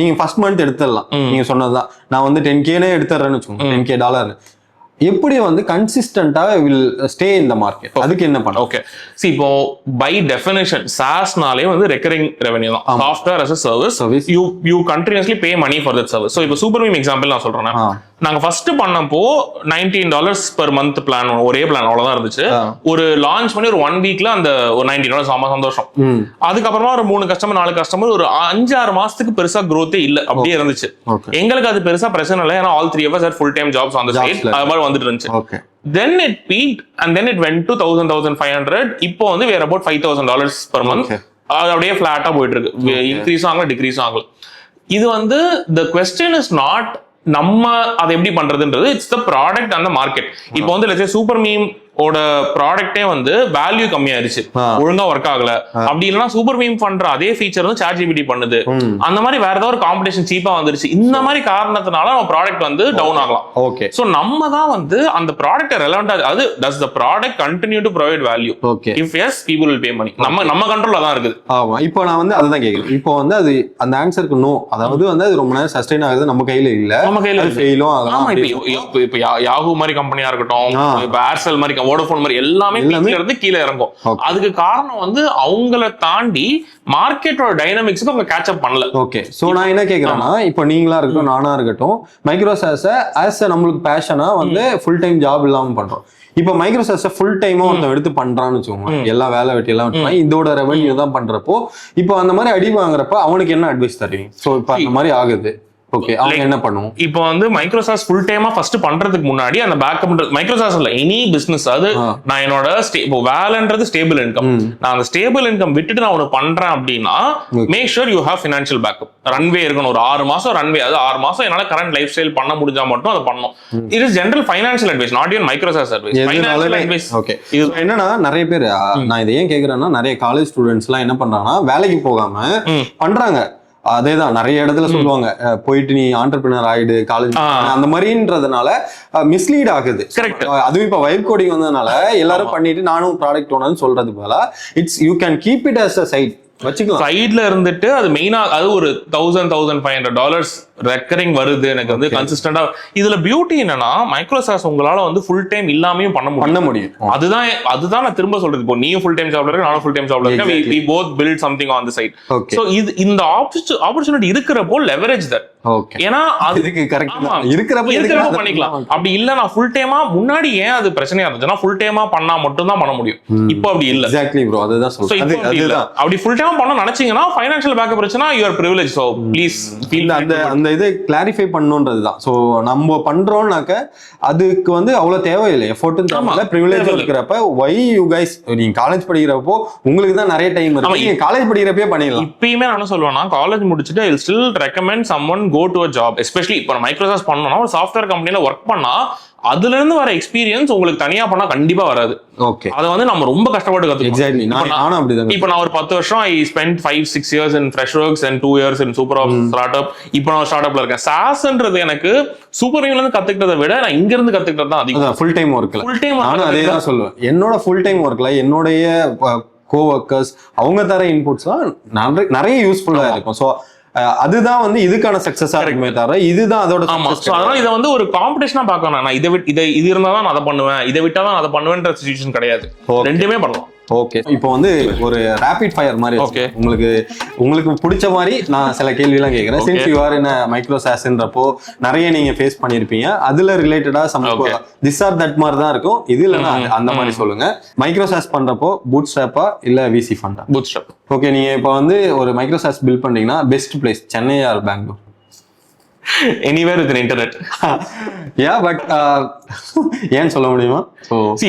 நீங்க ஃபர்ஸ்ட் மந்த் எடுத்துடலாம், நீங்க சொன்னதுதான். நான் வந்து 10K எடுத்துறேன்னு வச்சுக்கோங்க, $10K எப்படி வந்து கன்சிஸ்டன்டா will stay in the market, அதுக்கு என்ன பண்ண? ஓகே, see இப்போ பை டெஃபினிஷன் SaaSனாலே வந்து ரெக்கரிங் ரெவென்யூ தான். Software as a service, you continuously pay money for that service. So இப்போ சூப்பர் மீம் எக்ஸாம்பிள் நான் சொல்றேன். நாங்க ஃபர்ஸ்ட் பண்ணப்போ $19 per month பிளான், ஒரே பிளான் அவ்வளவுதான் இருந்துச்சு. ஒரு லான்ச் பண்ணி ஒரு 1 வீக்ல அந்த ஒரு $19 ஆமா சந்தோஷம். அதுக்கப்புறமா ஒரு 3 கஸ்டமர் 4 கஸ்டமர் ஒரு 5-6 மாசத்துக்கு பெருசா growth இல்ல, அப்படியே இருந்துச்சு. எங்களுக்கு அது பெருசா பிரச்சனை இல்லை, ஏன்னா all 3 of us are full time jobs on the side, அது மாதிரி வந்துட்டு இருந்துச்சு. Then it peaked and then it went to 1,500. இப்போ வந்து we are about $5,000 per month. அது அப்படியே ஃபிளாட்டா போயிட்டு இருக்கு, இன்க்ரீஸ் ஆகல டிக்ரீஸ் ஆகல. இது வந்து the question is not நம்ம அதை எப்படி பண்றதுன்றது, இட்ஸ் த ப்ராடக்ட் அந்த மார்க்கெட். இப்போ வந்து லெட்ஸ் சே சூப்பர் மீம் ஓட ப்ராடக்டே வந்து வேல்யூ கம்மியாயிருச்சு, ஒழுங்கா ஒர்க் ஆகல. அப்படி இல்லைன்னா சூப்பர் மீம் பண்ற அதே ஃபீச்சர் வந்து சாட் ஜிபிடி பண்ணுது. அந்த மாதிரி வேற ஏதாவது ஒரு காம்படிஷன் சீப்பா வந்துருச்சு. இந்த மாதிரி காரணத்தினால நம்ம ப்ராடக்ட் வந்து டவுன் ஆகலாம். ஓகே, சோ நம்ம தான் வந்து அந்த ப்ராடக்ட் ரெலவெண்டா, அது does the product continue to provide value? Okay, if yes, people will pay money. நம்ம கண்ட்ரோல்ல தான் இருக்குது. ஆமா. இப்போ நான் வந்து அதுதான் கேக்குறேன். இப்போ வந்து அது அந்த ஆன்சருக்கு நோ, அதாவது வந்து அது ரொம்ப நேரம் சஸ்டெயின் ஆகுது, நம்ம கையில இல்ல, நம்ம கையில ஃபெயிலும் ஆகலாம். ஆமா, இப்போ யாஹூ மாதிரி கம்பெனியா இருக்கட்டும், இப்போ ஏர்செல் மாதிரி, வோடஃபோன் மாதிரி எல்லாமே இருந்து கீழே இறங்கும். அதுக்கு காரணம் வந்து அவங்கள தாண்டி மார்க்கெட்டோட டைனமிக்ஸ்க்கு அவங்க கேட்ச் அப் பண்ணல. ஓகே, சோ நான் என்ன கேக்குறேன்னா, இப்போ நீங்களா இருக்கட்டும், நானா இருக்கட்டும், மைக்ரோசாஸ் ஆஸ் நம்மளுக்கு பேஷனா வந்து ஃபுல் டைம் ஜாப் இல்லாம பண்றோம். இப்போ மைக்ரோசாஸ் ஃபுல் டைமா ஒருத்தன் எடுத்து பண்றான்னு வச்சுக்கோங்க, எல்லா வேலை வெட்டி எல்லாம் இதோட ரெவன்யூ தான் பண்றப்போ, இப்போ அந்த மாதிரி அடி வாங்குறப்ப அவனுக்கு என்ன அட்வைஸ் தருவீங்க? சோ இப்போ அந்த மாதிரி ஆகுது, ஓகே, அவங்க என்ன பண்ணுவோம்? இப்போ வந்து மைக்ரோசாஸ் ஃபுல் டைமா ஃபர்ஸ்ட் பண்றதுக்கு முன்னாடி அந்த பேக்கப் மைக்ரோசாஸ் இல்ல எனி பிசினஸ், அது நான் என்னோட இப்போ வேலைன்றது ஸ்டேபிள் இன்கம், நான் அந்த ஸ்டேபிள் இன்கம் விட்டுட்டு நான் ஒன்று பண்றேன் அப்படின்னா make sure you have financial backup. Runway இருக்கணும், ஒரு 6 மாசம் ரன்வே, அது 6 மாசம் என்னால கரண்ட் லைஃப் ஸ்டைல் பண்ண முடிஞ்சா மட்டும் அதை பண்ணணும். It is general financial advice, not even micro SaaS advice, financial advice. Okay, இது என்னன்னா நிறைய பேர், நான் இதை ஏன் கேக்குறேன்னா, நிறைய காலேஜ் ஸ்டூடெண்ட்ஸ் எல்லாம் என்ன பண்றாங்கன்னா வேலைக்கு போகாம பண்றாங்க. அதேதான் நிறைய இடத்துல சொல்லுவாங்க, போயிட்டு நீ ஆண்டர்பிரினர் ஆயிடு காலேஜ் அந்த மாதிரின்றதுனால மிஸ்லீட் ஆகுது. அதுவும் இப்ப வைப் கோடிங் வந்ததுனால எல்லாரும் பண்ணிட்டு நானும் ப்ராடக்ட் ஓனர்னு சொல்றது போல, it's you can keep it as a side வச்சுக்கலாம். சைட்ல இருந்துட்டு அது மெயினா அது ஒரு $1,500 ரெக்கரிங் வருது எனக்கு வந்து கன்சிஸ்டன்டா. இதுல பியூட்டி என்னன்னா, மைக்ரோசாஸ் உங்களால வந்து ஃபுல் டைம் இல்லாமையும் பண்ண முடியும். அதுதான் நான் திரும்ப சொல்றது. இப்போ நீயும் ஃபுல் டைம் ஜாப்ல இருக்க, நானும் ஃபுல் டைம் ஜாப்ல இருக்கேன். we both build something on the side. So இந்த ஆப்பர்ச்சுனிட்டி இருக்கிறப்போ லெவரேஜ் தட். ஏன்னா அதுக்கு கரெக்ட்டா இருக்கிறப்ப பண்ணிக்கலாம். அப்படி இல்ல நான் ஃபுல் டைமா முன்னாடி ஏன் அது பிரச்சனையா இருந்துச்சுன்னா, ஃபுல் டைமா பண்ணா மட்டும் தான் பண்ண முடியும். இப்போ அப்படி இல்ல. எக்ஸாக்ட்லி ப்ரோ, அதுதான் சொல்றேன். அதுதான் அப்படி ஃபுல் டைமா பண்ண நினைச்சீங்கன்னா ஃபைனான்ஷியல் பேக்கப் பிரச்சனை, you are privilege. So please feel அந்த இதை கிளாரிஃபை பண்ணணும்ன்றதுதான். சோ நம்ம பண்றோம்னாக்க அதுக்கு வந்து அவ்வளவு தேவையில்லை, எஃபோர்ட்டும் தேவையில்லை, பிரிவிலேஜ் இருக்கிறப்ப வை யூ கைஸ், நீங்க காலேஜ் படிக்கிறப்போ உங்களுக்கு தான் நிறைய டைம் இருக்கு, நீங்க காலேஜ் படிக்கிறப்பே பண்ணிடலாம். இப்பயுமே நான் என்ன சொல்லுவேன்னா, காலேஜ் முடிச்சுட்டு I will still recommend someone go to a job. Especially இப்போ மாய்க்ரோசாஃப்ட் பண்ணோம்னா ஒரு சாஃப்ட்வேர் கம்பெனில ஒர்க் பண்ணா அதுல இருந்து வர எக்ஸ்பீரியன்ஸ் உங்களுக்கு தனியா பண்ணா கண்டிப்பா வராது. ஓகே, அதை வந்து நம்ம ரொம்ப கஷ்டப்பட்டு கத்துக்கணும். எக்ஸாக்ட்லி, நானும் அப்படிதான். இப்போ நான் ஒரு 10 வருஷம் I spend 5-6 years in Freshworks and 2 years in SuperOps startup. இப்போ நான் ஸ்டார்ட்அப்ல இருக்கேன். SaaSன்றது எனக்கு சூப்பர் மீம்ல இருந்து கத்துக்கிட்டதை விட நான் இங்க இருந்து கத்துக்கிட்டது தான் அதிகம். ஃபுல் டைம் ஒர்க்ல நானும் அதே தான் சொல்லுவேன். என்னோட ஃபுல் டைம் ஒர்க்ல என்னோடைய கோவர்க்கர்ஸ் அவங்க தர இன்புட்ஸ்லாம் நிறைய யூஸ்ஃபுல்லா இருக்கும். ஸோ அதுதான் வந்து இதுக்கான சக்சஸா இருக்குமே தவிர இதுதான் அதோட. அதனால இதை வந்து ஒரு காம்படிஷனா பார்க்கணும். நான் இது இருந்தாதான் நான் அதை பண்ணுவேன், இதை விட்டாதான் நான் அதை பண்ணுவேன்ற சிச்சுவேஷன் கிடையாது. ரெண்டுமே பண்ணலாம். ஓகே, இப்போ வந்து ஒரு ரேபிட் ஃபயர் மாதிரி உங்களுக்கு பிடிச்ச மாதிரி நான் சில கேள்வி எல்லாம் கேட்கறேன். சின்ஸ் யூ ஆர் இன் மைக்ரோசாஸ்ன்றப்போ நிறைய நீங்க ஃபேஸ் பண்ணிருப்பீங்க. அதுல ரிலேட்டடா திஸ் ஆர் தட் மாதிரி தான் இருக்கும். இது இல்லைன்னா அந்த மாதிரி சொல்லுங்க. மைக்ரோசாஸ் பண்றப்போ பூட் ஸ்ட்ராப்பா இல்ல விசி ஃபண்டா? Bootstrap. ஓகே, நீங்க இப்போ வந்து ஒரு மைக்ரோசாஸ் பில்ட் பண்றீங்கன்னா best place Chennai or Bangalore? Anywhere with internet. But ஏன் சொல்ல முடியுமா?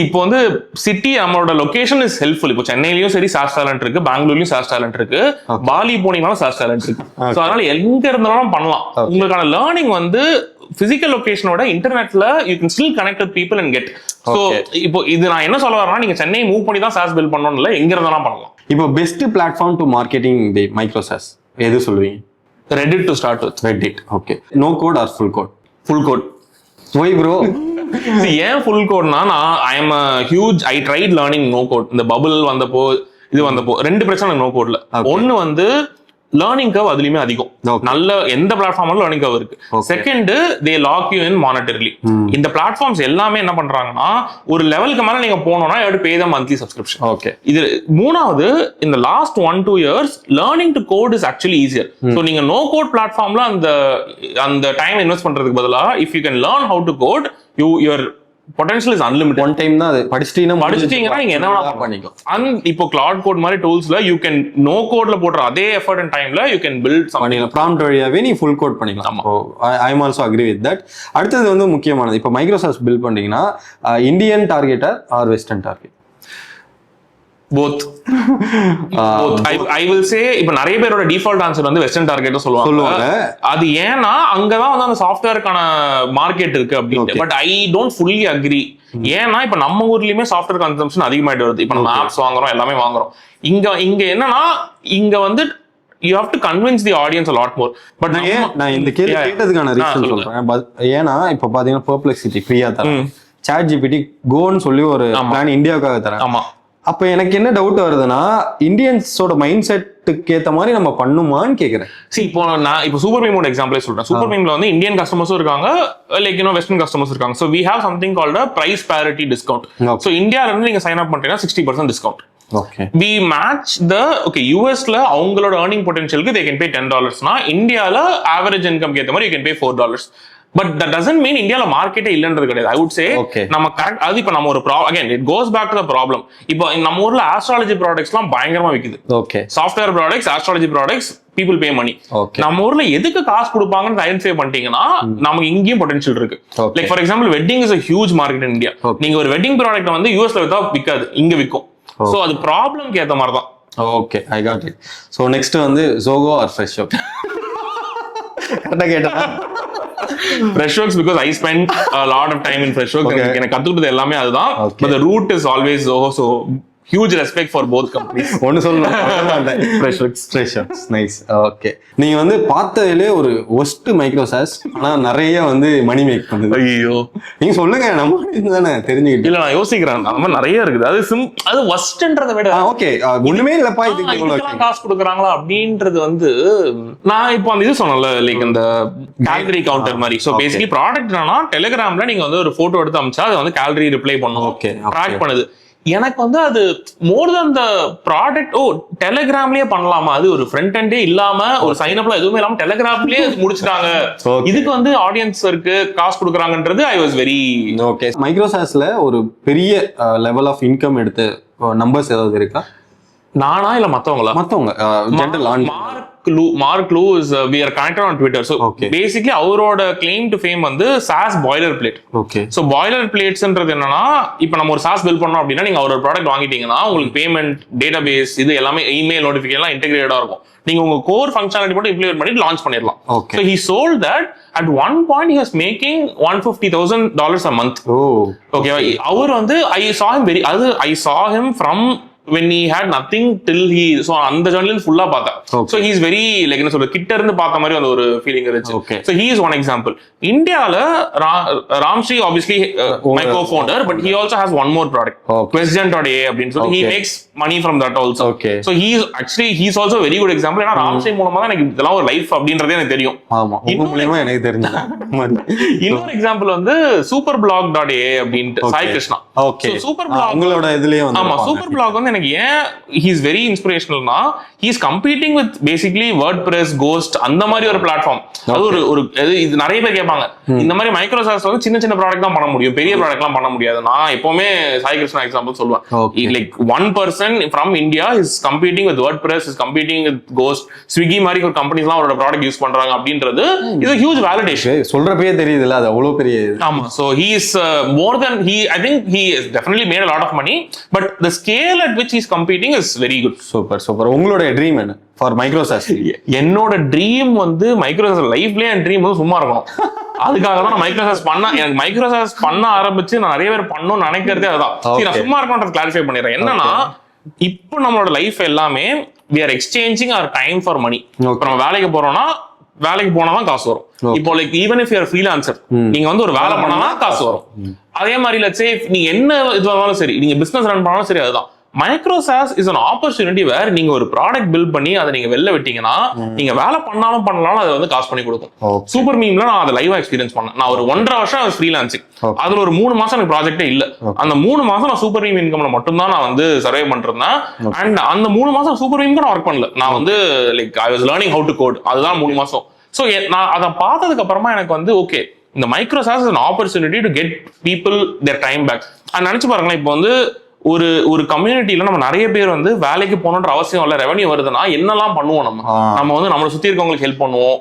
இப்போ வந்து சிட்டி நம்மளோட லொகேஷன் இஸ் ஹெல்ப்ஃபுல். இப்போ சென்னையிலயும் சரி சாஸ் டேலண்ட் இருக்கு, பெங்களூர்லயும் சாஸ் டேலண்ட் இருக்கு, பாலி போனீங்கனாலும் சாஸ் டேலண்ட் இருக்கு. ஸோ அதனால எங்க இருந்தாலும் பண்ணலாம். உங்களுக்கான லேர்னிங் வந்து பிசிக்கல் லொகேஷனோட இன்டர்நெட்ல you can still connect with people and get. So இப்போ இது நான் என்ன சொல்ல வரேன்னா, நீங்க சென்னை மூவ் பண்ணி தான் சாஸ் பில்ட் பண்ணணும் இல்லை, எங்க இருந்தாலும் பண்ணலாம். இப்போ பெஸ்ட் பிளாட்ஃபார்ம் டு மார்க்கெட்டிங் தி மைக்ரோசாஸ் எது சொல்லுவீங்க? Reddit to start with. Reddit. Okay. No code or full code? Full code. Why bro? ஏன் full code னா, I tried learning no code. இந்த bubble வந்தப்போ இது வந்தப்போ ரெண்டு பிரச்சனை no codeல. ஒன்னு வந்து லேர்னிங் கர்வ் அதுலயுமே அதிகம். நல்ல எந்த பிளாட்ஃபார்ம்ல லேர்னிங் கர்வ் இருக்கு. Second, they lock you in monetarily. இந்த பிளாட்ஃபார்ம்ஸ் எல்லாமே என்ன பண்றாங்கன்னா, ஒரு லெவலுக்கு மேல நீங்க போனோம்னா you have to pay the monthly subscription. Okay, இது மூணாவது, இந்த last 1-2 years learning to code is actually easier. So நீங்க நோ கோட் பிளாட்ஃபார்ம்ல அந்த டைம் இன்வெஸ்ட் பண்றதுக்கு பதிலா if you can learn how to code, your potential is unlimited. One time தான் அது படிச்சிட்டீங்கன்னா நீங்க என்ன வேணாலும் பண்ணிக்கலாம். இப்போ கிளவுட் கோட் மாதிரி டூல்ஸ்ல யூ கேன் நோ கோட்ல போடுற அதே எஃபர்ட் அண்ட் டைம்ல யூ கேன் பில்ட் பண்ணிக்கலாம். ப்ராம்ப்ட் வழியாவே நீ ஃபுல் கோட் பண்ணிக்கலாம். I am also agree with that. அடுத்தது வந்து முக்கியமானது, இப்போ மைக்ரோசாஃப்ட் பில்ட் பண்ணீங்கன்னா இந்தியன் டார்கெட்டா or western target? Both I will say. இப்ப நிறைய பேரோட டிஃபால்ட் ஆன்சர் வந்து வெஸ்டர்ன் டார்கெட் சொல்லுவாங்க. அது ஏன்னா அங்கதான் வந்து அந்த சாஃப்ட்வேருக்கான மார்க்கெட் இருக்கு அப்படின்னு. But I don't fully agri. ஏன்னா இப்ப நம்ம ஊர்லயுமே சாஃப்ட்வேர் கன்சம்ஷன் அதிகமாயிட்டு வருது. இப்ப நம்ம ஆப்ஸ் வாங்குறோம், எல்லாமே வாங்குறோம். இங்க என்னன்னா இங்க வந்து you have to convince the audience a lot more. But நான் இந்த கேள்வி கேட்டதுக்கான ரீசன் சொல்றேன். ஏன்னா இப்ப பாத்தீங்கன்னா Perplexity ஃப்ரீயா தரேன், ChatGPT கோன்னு சொல்லி ஒரு பிளான் இந்தியாவுக்காக தரேன். ஆமா. அப்ப எனக்கு என்ன டவுட் வருதுன்னா, இந்தியன்ஸோட மைண்ட் செட்டுக்கு ஏத்த மாதிரி நம்ம பண்ணுமான்னு கேக்குறேன். இப்போ நான் இப்போ சூப்பர் மீமோட எக்ஸாம்பிளே சொல்றேன். சூப்பர் மீம்ல வந்து இந்தியன் கஸ்டமர்ஸும் இருக்காங்க, லைக் வெஸ்டர்ன் கஸ்டமர்ஸ் இருக்காங்க. So we have something called price parity discount. So இந்தியால இருந்து நீங்க சைன் அப் பண்றீங்கன்னா 60% discount. Okay. We match the USல அவங்களோட earning potentialக்கு they can pay $10 னா இந்தியால average income ஏத்த மாதிரி you can pay $4. But that doesn't mean இந்தியால மார்க்கெட்டே இல்லன்றது கிடையாது. I would say நம்ம கரெக்ட். அது இப்ப நம்ம ஒரு again it goes back to the problem. இப்போ நம்ம ஊர்ல astrology productsலாம் பயங்கரமா விக்குது. Okay. Software products, astrology products, people pay money. Okay. நம்ம ஊர்ல எதுக்கு காசு கொடுப்பாங்கன்னு ஐடென்டிஃபை பண்ணிட்டீங்கன்னா நமக்கு இங்கேயும் பொட்டன்ஷியல் இருக்கு. Like for example wedding is a huge market in India. நீங்க ஒரு வெட்டிங் ப்ராடக்ட் வந்து யூஎஸ்ல வித்தா விக்காது, இங்க விற்கும். சோ அது ப்ராப்ளம்க்கு ஏத்த மாதிரி தான். Okay, I got it. So next வந்து Zoho ஆர் Freshworks? கரெக்ட்டா கேட்டா Freshworks because I spent a lot of time in Freshworks. எனக்கு கத்துக்கிட்டது எல்லாமே அதுதான். But the root is always Zoho. So huge respect for both companies. ஒன்னு சொல்லணும். Freshworks nice. Okay, நீங்க வந்து பார்த்ததிலே ஒரு ஒஸ்ட் மைக்ரோசாஸ் ஆனா நிறைய வந்து மணி மேக் பண்ணுது. ஐயோ நீங்க சொல்லுங்க, நம்ம தானே தெரிஞ்சுக்கிட்டு. இல்ல நான் யோசிக்கிறேன், நம்ம நிறைய இருக்குது. அது ஒஸ்ட்ன்றதை விட ஓகே ஒண்ணுமே இல்லப்பா இதுக்கு காசு கொடுக்குறாங்களா அப்படின்றது வந்து நான் இப்போ அந்த இது சொன்னல, லைக் அந்த கேலரி கவுண்டர் மாதிரி. சோ பேசிக்கலி ப்ராடக்ட் என்னன்னா டெலிகிராம்ல நீங்க வந்து ஒரு போட்டோ எடுத்து அனுப்பிச்சா அது வந்து கேலரி ரிப்ளை பண்ணும். ஓகே, ட்ராக் பண்ணுது. எனக்கு வந்து அது மோர் தென் த ப்ராடக்ட். டெலிகிராம்லயே பண்ணலாமா? அது ஒரு ஃப்ரண்ட் எண்டே இல்லாம ஒரு சைன் அப்ல எதுவுமே இல்லாம டெலிகிராம்லயே முடிச்சிட்டாங்க. இதுக்கு வந்து ஆடியன்ஸ் இருக்கு, காசு கொடுக்குறாங்கன்றது ஐ வாஸ் வெரி ஓகே. மைக்ரோசாஸ்ல ஒரு பெரிய லெவல் ஆஃப் இன்கம் எடுத்து நம்பர்ஸ் ஏதாவது இருக்கா? நானா இல்ல மத்தவங்களா? மத்தவங்க general Mark Lu is we are connected on Twitter. So basically அவரோட claim to fame வந்து SaaS boilerplate. Okay. So boilerplatesன்றது என்னன்னா, இப்போ நம்ம ஒரு SaaS build பண்ணோம் அப்படின்னா நீங்க அவரோட ப்ராடக்ட் வாங்கிட்டீங்கன்னா உங்களுக்கு பேமெண்ட், டேட்டாபேஸ், இது எல்லாமே இமெயில் நோட்டிஃபிகேஷன் எல்லாம் இன்டெகிரேட்டடா இருக்கும். நீங்க உங்க கோர் ஃபங்க்ஷனாலிட்டி மட்டும் இம்ப்ளிமெண்ட் பண்ணி லான்ச் பண்ணிடலாம். So he sold that at one point he was making $150,000 a month. Okay. அவர் வந்து I saw him from when he had nothing till he so அந்த ஜர்னலில் ஃபுல்லா பார்த்தேன். So he is very like என்ன சொல்ற கிட்ட இருந்து பார்த்த மாதிரி அந்த ஒரு ஃபீலிங் இருந்துச்சு. So he is one example. இந்தியால Ramsri obviously my co-founder, but he also has one more product, Question.ai அப்படின்னு சொல்லி he makes money from that also. So he is also a very good example. ஏன்னா ராம்ஸ்ரீ மூலமா தான் எனக்கு இதெல்லாம் ஒரு லைஃப் அப்படின்றதே எனக்கு தெரியும். ஆமா, உங்க மூலமா எனக்கு தெரிஞ்சது. இன்னொரு எக்ஸாம்பிள் வந்து superblog.ai அப்படினு சாய் கிருஷ்ணா. ஓகே, superblog உங்களோட இதுலயே வந்து ஆமா, superblog வந்து எனக்கு ஏன் he is very inspirationalனா he is competing with basically WordPress, Ghost அந்த மாதிரி ஒரு பிளாட்ஃபார்ம். அது ஒரு இது நிறைய பேர் கேட்பாங்க, இந்த மாதிரி மைக்ரோசாஃப்ட் வந்து சின்ன சின்ன ப்ராடக்ட் தான் பண்ண முடியும், பெரிய ப்ராடக்ட்லாம் பண்ண முடியாது. நான் எப்பவுமே சாய் கிருஷ்ணா எக்ஸாம்பிள் சொல்லுவேன். Like one person from India is competing with WordPress, is competing with Ghost, Swiggy மாதிரி ஒரு கம்பெனிஸ்லாம் அவரோட ப்ராடக்ட் யூஸ் பண்றாங்க அப்படின்றது இது a huge validation. சொல்றப்பே தெரியுதுல, அது அவ்வளவு பெரிய. ஆமா, so he is more than I think he has definitely made a lot of money, but the scale at which he is competing is very good. Super. உங்களோட dream என்ன for Microsoft? என்னோட dream வந்து Microsoft லைஃப்லயே என் dream வந்து சும்மா இருக்கணும். அதுக்காக தான் நான் மைக்ரோசாஃப்ட் பண்ண ஆரம்பிச்சு நான் நிறைய பேர் பண்ணணும்னு நினைக்கிறதே அதுதான். நான் சும்மா இருக்கணும்ன்றது கிளாரிஃபை பண்ணிடுறேன். என்னன்னா இப்போ நம்மளோட லைஃப் எல்லாமே we are exchanging our time for money. இப்போ நம்ம வேலைக்கு போறோம்னா வேலைக்கு போனாதான் காசு வரும். இப்போ like even if you R freelancer, நீங்க வந்து ஒரு வேலை பண்ணாதான் காசு வரும். அதே மாதிரி லெட்ஸ் சே நீங்க என்ன இது வந்தாலும் சரி, நீங்க பிசினஸ் ரன் பண்ணாலும் சரி, அதுதான் மைக்ரோசாஸ் இஸ் an opportunity வேர் நீங்க ஒரு ப்ராடக்ட் பில்ட் பண்ணி அதை நீங்க வெளில விட்டீங்கன்னா நீங்க வேலை பண்ணாலும் அதை வந்து காசு பண்ணி கொடுக்கும். சூப்பர் மீம்ல நான் அதை லைவா எக்ஸ்பீரியன்ஸ் பண்ணேன். நான் ஒரு 1.5 வருஷம் ஃப்ரீலான்சிங், அதுல ஒரு 3 மாசம் எனக்கு ப்ராஜெக்டே இல்ல. அந்த 3 மாசம் நான் சூப்பர் மீம் இன்கம்ல மட்டும் தான் நான் வந்து சர்வே பண்ணிருந்தேன். அண்ட் அந்த 3 மாசம் சூப்பர் மீம்க்கு நான் ஒர்க் பண்ணல. நான் வந்து like I was learning how to code. அதுதான் 3 மாசம். சோ நான் அதை பார்த்ததுக்கு அப்புறமா எனக்கு வந்து ஓகே, இந்த மைக்ரோசாஸ் is an opportunity to get people their time back. நினைச்சு பாருங்களேன், இப்போ வந்து ஒரு கம்யூனிட்டியில நம்ம நிறைய பேர் வந்து வேலைக்கு போகணுன்ற அவசியம் இல்ல, ரெவன்யூ வருதுன்னா என்னெல்லாம் பண்ணுவோம்? நம்ம வந்து நம்மளை சுத்தி இருக்கவங்களுக்கு ஹெல்ப் பண்ணுவோம்,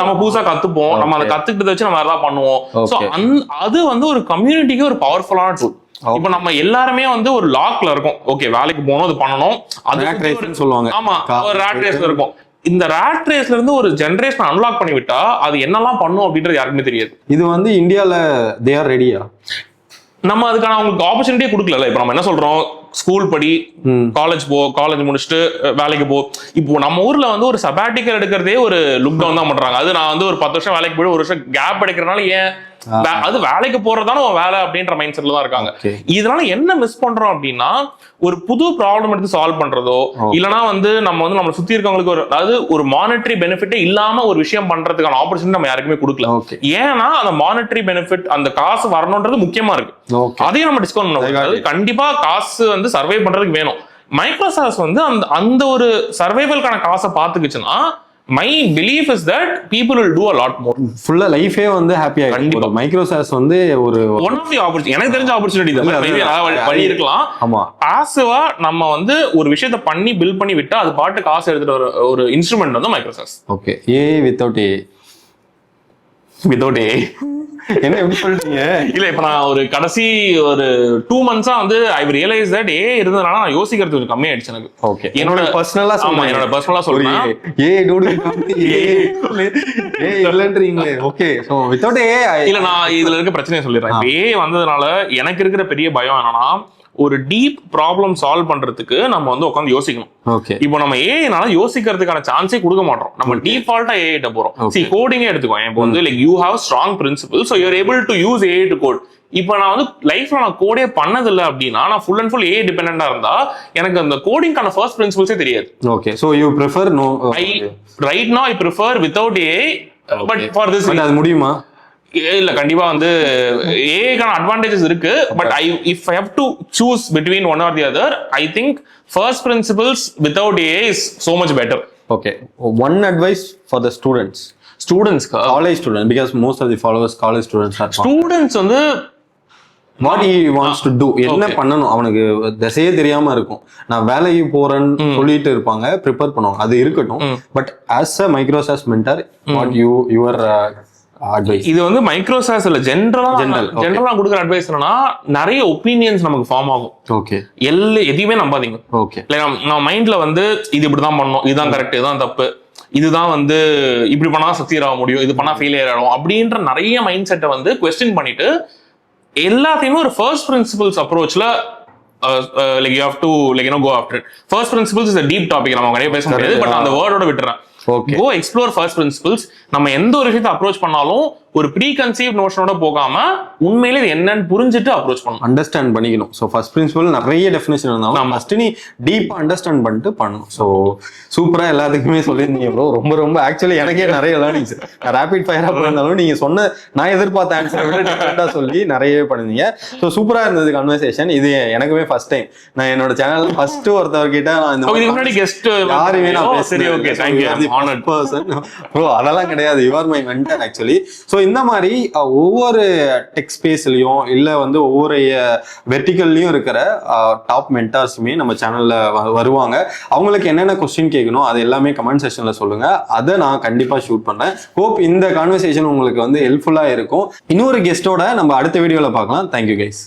நம்ம புதுசா கத்துப்போம், நம்ம அதை கத்துக்கிட்டதை வச்சு நம்ம எல்லாம் பண்ணுவோம். அது வந்து ஒரு கம்யூனிட்டிக்கு ஒரு பவர்ஃபுல்லான டூல். இப்ப நம்ம எல்லாருமே வந்து ஒரு லாக்ல இருக்கோம். ஓகே, வேலைக்கு போகணும், அது பண்ணணும், அது சொல்லுவாங்க. ஆமா, ஒரு ராட் ரேஸ்ல இருக்கும். இந்த ராட் ரேஸ்ல இருந்து ஒரு ஜெனரேஷன் அன்லாக் பண்ணி விட்டா அது என்னெல்லாம் பண்ணும் அப்படின்றது யாருக்குமே தெரியாது. இது வந்து இந்தியால தே ஆர் ரெடியா? நம்ம அதுக்கான அவங்களுக்கு ஆப்பர்ச்சுனிட்டியே கொடுக்கல. இப்ப நம்ம என்ன சொல்றோம், ஸ்கூல் படி, காலேஜ் போ, காலேஜ் முடிச்சுட்டு வேலைக்கு போ. இப்போ நம்ம ஊர்ல வந்து ஒரு சபாட்டிக்கல் எடுக்கிறதே ஒரு லுக் டவுன் தான் பண்றாங்க. அது நான் வந்து ஒரு 10 வருஷம் வேலைக்கு போய் 1 வருஷம் கேப் எடுக்கிறனால ஏன் அது வேலைக்கு போறதுதான வேலை அப்படின்ற மைண்ட் செட்ல தான் இருக்காங்க. இதனால என்ன மிஸ் பண்றோம் அப்படின்னா, ஒரு புது ப்ராப்ளம் எடுத்து சால்வ் பண்றதோ இல்லனா வந்து நம்ம வந்து நம்ம சுத்தி இருக்கவங்களுக்கு ஒரு அதாவது ஒரு மானிட்டரி பெனிஃபிட்டே இல்லாம ஒரு விஷயம் பண்றதுக்கான ஆப்பர்ச்சுனிட்டி நம்ம யாருக்குமே கொடுக்கல. ஏன்னா அந்த மானிட்டரி பெனிஃபிட், அந்த காசு வரணும்ன்றது முக்கியமா இருக்கு. அதையும் நம்ம டிஸ்கவுண்ட் பண்ண கண்டிப்பா காசு வந்து சர்வை பண்றதுக்கு வேணும். மைக்ரோசாஃப்ட் வந்து அந்த ஒரு சர்வைவல்கான காசை பாத்துக்குச்சுன்னா my belief is that people will do a lot more. ஃபுல்லா லைஃபே வந்து ஹாப்பியா இருக்கும். மைக்ரோசாஃப்ட் வந்து ஒரு ஒன் ஆஃப் தி ஆப்பர்ச்சுனிட்டி, எனக்கு தெரிஞ்ச ஆப்பர்ச்சுனிட்டி தான். வழி இருக்கலாம். ஆமா, பாசிவா நம்ம வந்து ஒரு விஷயத்தை பண்ணி பில்ட் பண்ணி விட்டா அது பாட்டு காசு எடுத்துட்டு ஒரு இன்ஸ்ட்ருமெண்ட் வந்து Microsoft. Okay, AI without AI. என்ன எப்படி சொல்றீங்க? இல்ல, இப்ப நான் ஒரு கடைசி ஒரு 2 months வந்து ஐ ரியலைஸ் தட் ஏ இருந்ததுனால நான் யோசிக்கிறது கொஞ்சம் கம்மி ஆயிடுச்சு எனக்கு. ஓகே, என்னோட பர்சனலா சொல்றேன். ஏஐ டூடு ஏஐ இல்லன்றீங்களே. ஓகே, சோ வித்தவுட் ஏஐ இல்ல, நான் இதுல இருக்க பிரச்சனையை சொல்லிடுறேன். ஏஐ வந்ததுனால எனக்கு இருக்கிற பெரிய பயம் என்னன்னா, ஒரு டீப் ப்ராப்ளம் சால்வ் பண்றதுக்கு நம்ம வந்து உட்காந்து யோசிக்கணும். ஓகே, இப்போ நம்ம ஏஐனால யோசிக்கிறதுக்கான சான்ஸே கொடுக்க மாட்டோம். நம்ம டிஃபால்ட்டா ஏஐ கிட்ட போறோம். சி கோடிங்கே எடுத்துக்கோ. இப்போ வந்து like you have strong principle, so you are able to use AI to code. இப்போ நான் வந்து லைஃப்ல நான் கோடே பண்ணதில்லை அப்படின்னா, நான் ஃபுல் அண்ட் ஃபுல் ஏஐ டிபெண்டா இருந்தா எனக்கு அந்த கோடிங்கான ஃபர்ஸ்ட் பிரின்சிபிள்ஸே தெரியாது. Okay, so you prefer no? Right now I prefer without AI, but for this அது முடியுமா? இல்ல, கண்டிப்பா வந்து ஏஐக்கான அட்வான்டேஜஸ் இருக்கு. But if I have to choose between one R the other, I think first principles without AI is so much better. Okay, one advice for the students, college student, because most of the followers college students are. Students வந்து what he wants to do, என்ன பண்ணணும், அவனுக்கு திசையே தெரியாம இருக்கும். நான் வேலைக்கு போறேன்னு சொல்லிட்டு இருப்பாங்க, ப்ரிப்பேர் பண்ணுவாங்க, அது இருக்கட்டும். But as a Microsoft mentor, what your advice? இது வந்து மைக்ரோசாஃப்ட் இல்ல, ஜெனரலா கொடுக்குற அட்வைஸ் என்னன்னா, நிறைய ஒப்பீனியன்ஸ் நமக்கு ஃபார்ம் ஆகும். ஓகே, எதையுமே நம்பாதீங்க. ஓகே, நம்ம மைண்ட்ல வந்து இது இப்படிதான் பண்ணணும், இதுதான் கரெக்ட், இதுதான் தப்பு, இதுதான் வந்து இப்படி பண்ணா சக்சீட் ஆக முடியும், இது பண்ணா ஃபெயிலியர் ஆகும் அப்படின்ற நிறைய மைண்ட் செட்டை வந்து குவெஸ்டின் பண்ணிட்டு எல்லாத்தையுமே ஒரு ஃபர்ஸ்ட் பிரின்சிபிள்ஸ் அப்ரோச்ல like you have to like you know go after it. First principles is a deep topic, நம்ம நிறைய பேச முடியாது, பட் அந்த வேர்டோட விட்டுறேன். Go explore first principles. நம்ம எந்த ஒரு விஷயத்தை அப்ரோச் பண்ணாலும் ஒரு ப்ரீ கன்சீவ் நோஷனோட போகாம உண்மையிலே இது என்னன்னு புரிஞ்சுட்டு அப்ரோச் பண்ணணும், அண்டர்ஸ்டாண்ட் பண்ணிக்கணும். ஸோ ஃபர்ஸ்ட் பிரின்சிபல் நிறைய டெஃபினேஷன் இருந்தாலும் ஃபர்ஸ்ட் நீ டீப்பா அண்டர்ஸ்டாண்ட் பண்ணிட்டு பண்ணணும். ஸோ சூப்பரா எல்லாத்துக்குமே சொல்லியிருந்தீங்க ப்ரோ. ரொம்ப ரொம்ப ஆக்சுவலி எனக்கே நிறைய லேர்னிங்ஸ், ரேபிட் ஃபயரா இருந்தாலும் நீங்க சொன்ன நான் எதிர்பார்த்த ஆன்சரை விட டிஃபரெண்டா சொல்லி நிறையவே பண்ணிருந்தீங்க. ஸோ சூப்பரா இருந்தது கன்வர்சேஷன். இது எனக்குமே ஃபர்ஸ்ட் டைம் நான் என்னோட சேனல் ஃபர்ஸ்ட் ஒருத்தவர்கிட்ட நான் இந்த முன்னாடி கெஸ்ட் யாருமே நான் ப்ரோ அதெல்லாம் கிடையாது. You are my mentor actually. So இந்த மாதிரி ஒவ்வொரு டெக் ஸ்பேஸ்லயும் இல்ல வந்து ஒவ்வொரு வெர்டிகல்லையும் இருக்கிற டாப் மென்டார்ஸுமே நம்ம சேனல்ல வருவாங்க. அவங்களுக்கு என்னென்ன கொஸ்டின் கேட்கணும் அது எல்லாமே கமெண்ட் செக்ஷன்ல சொல்லுங்க, அதை நான் கண்டிப்பா ஷூட் பண்ணேன். ஹோப் இந்த கான்வர்சேஷன் உங்களுக்கு வந்து ஹெல்ப்ஃபுல்லா இருக்கும். இன்னொரு கெஸ்டோட நம்ம அடுத்த வீடியோல பார்க்கலாம். Thank you guys.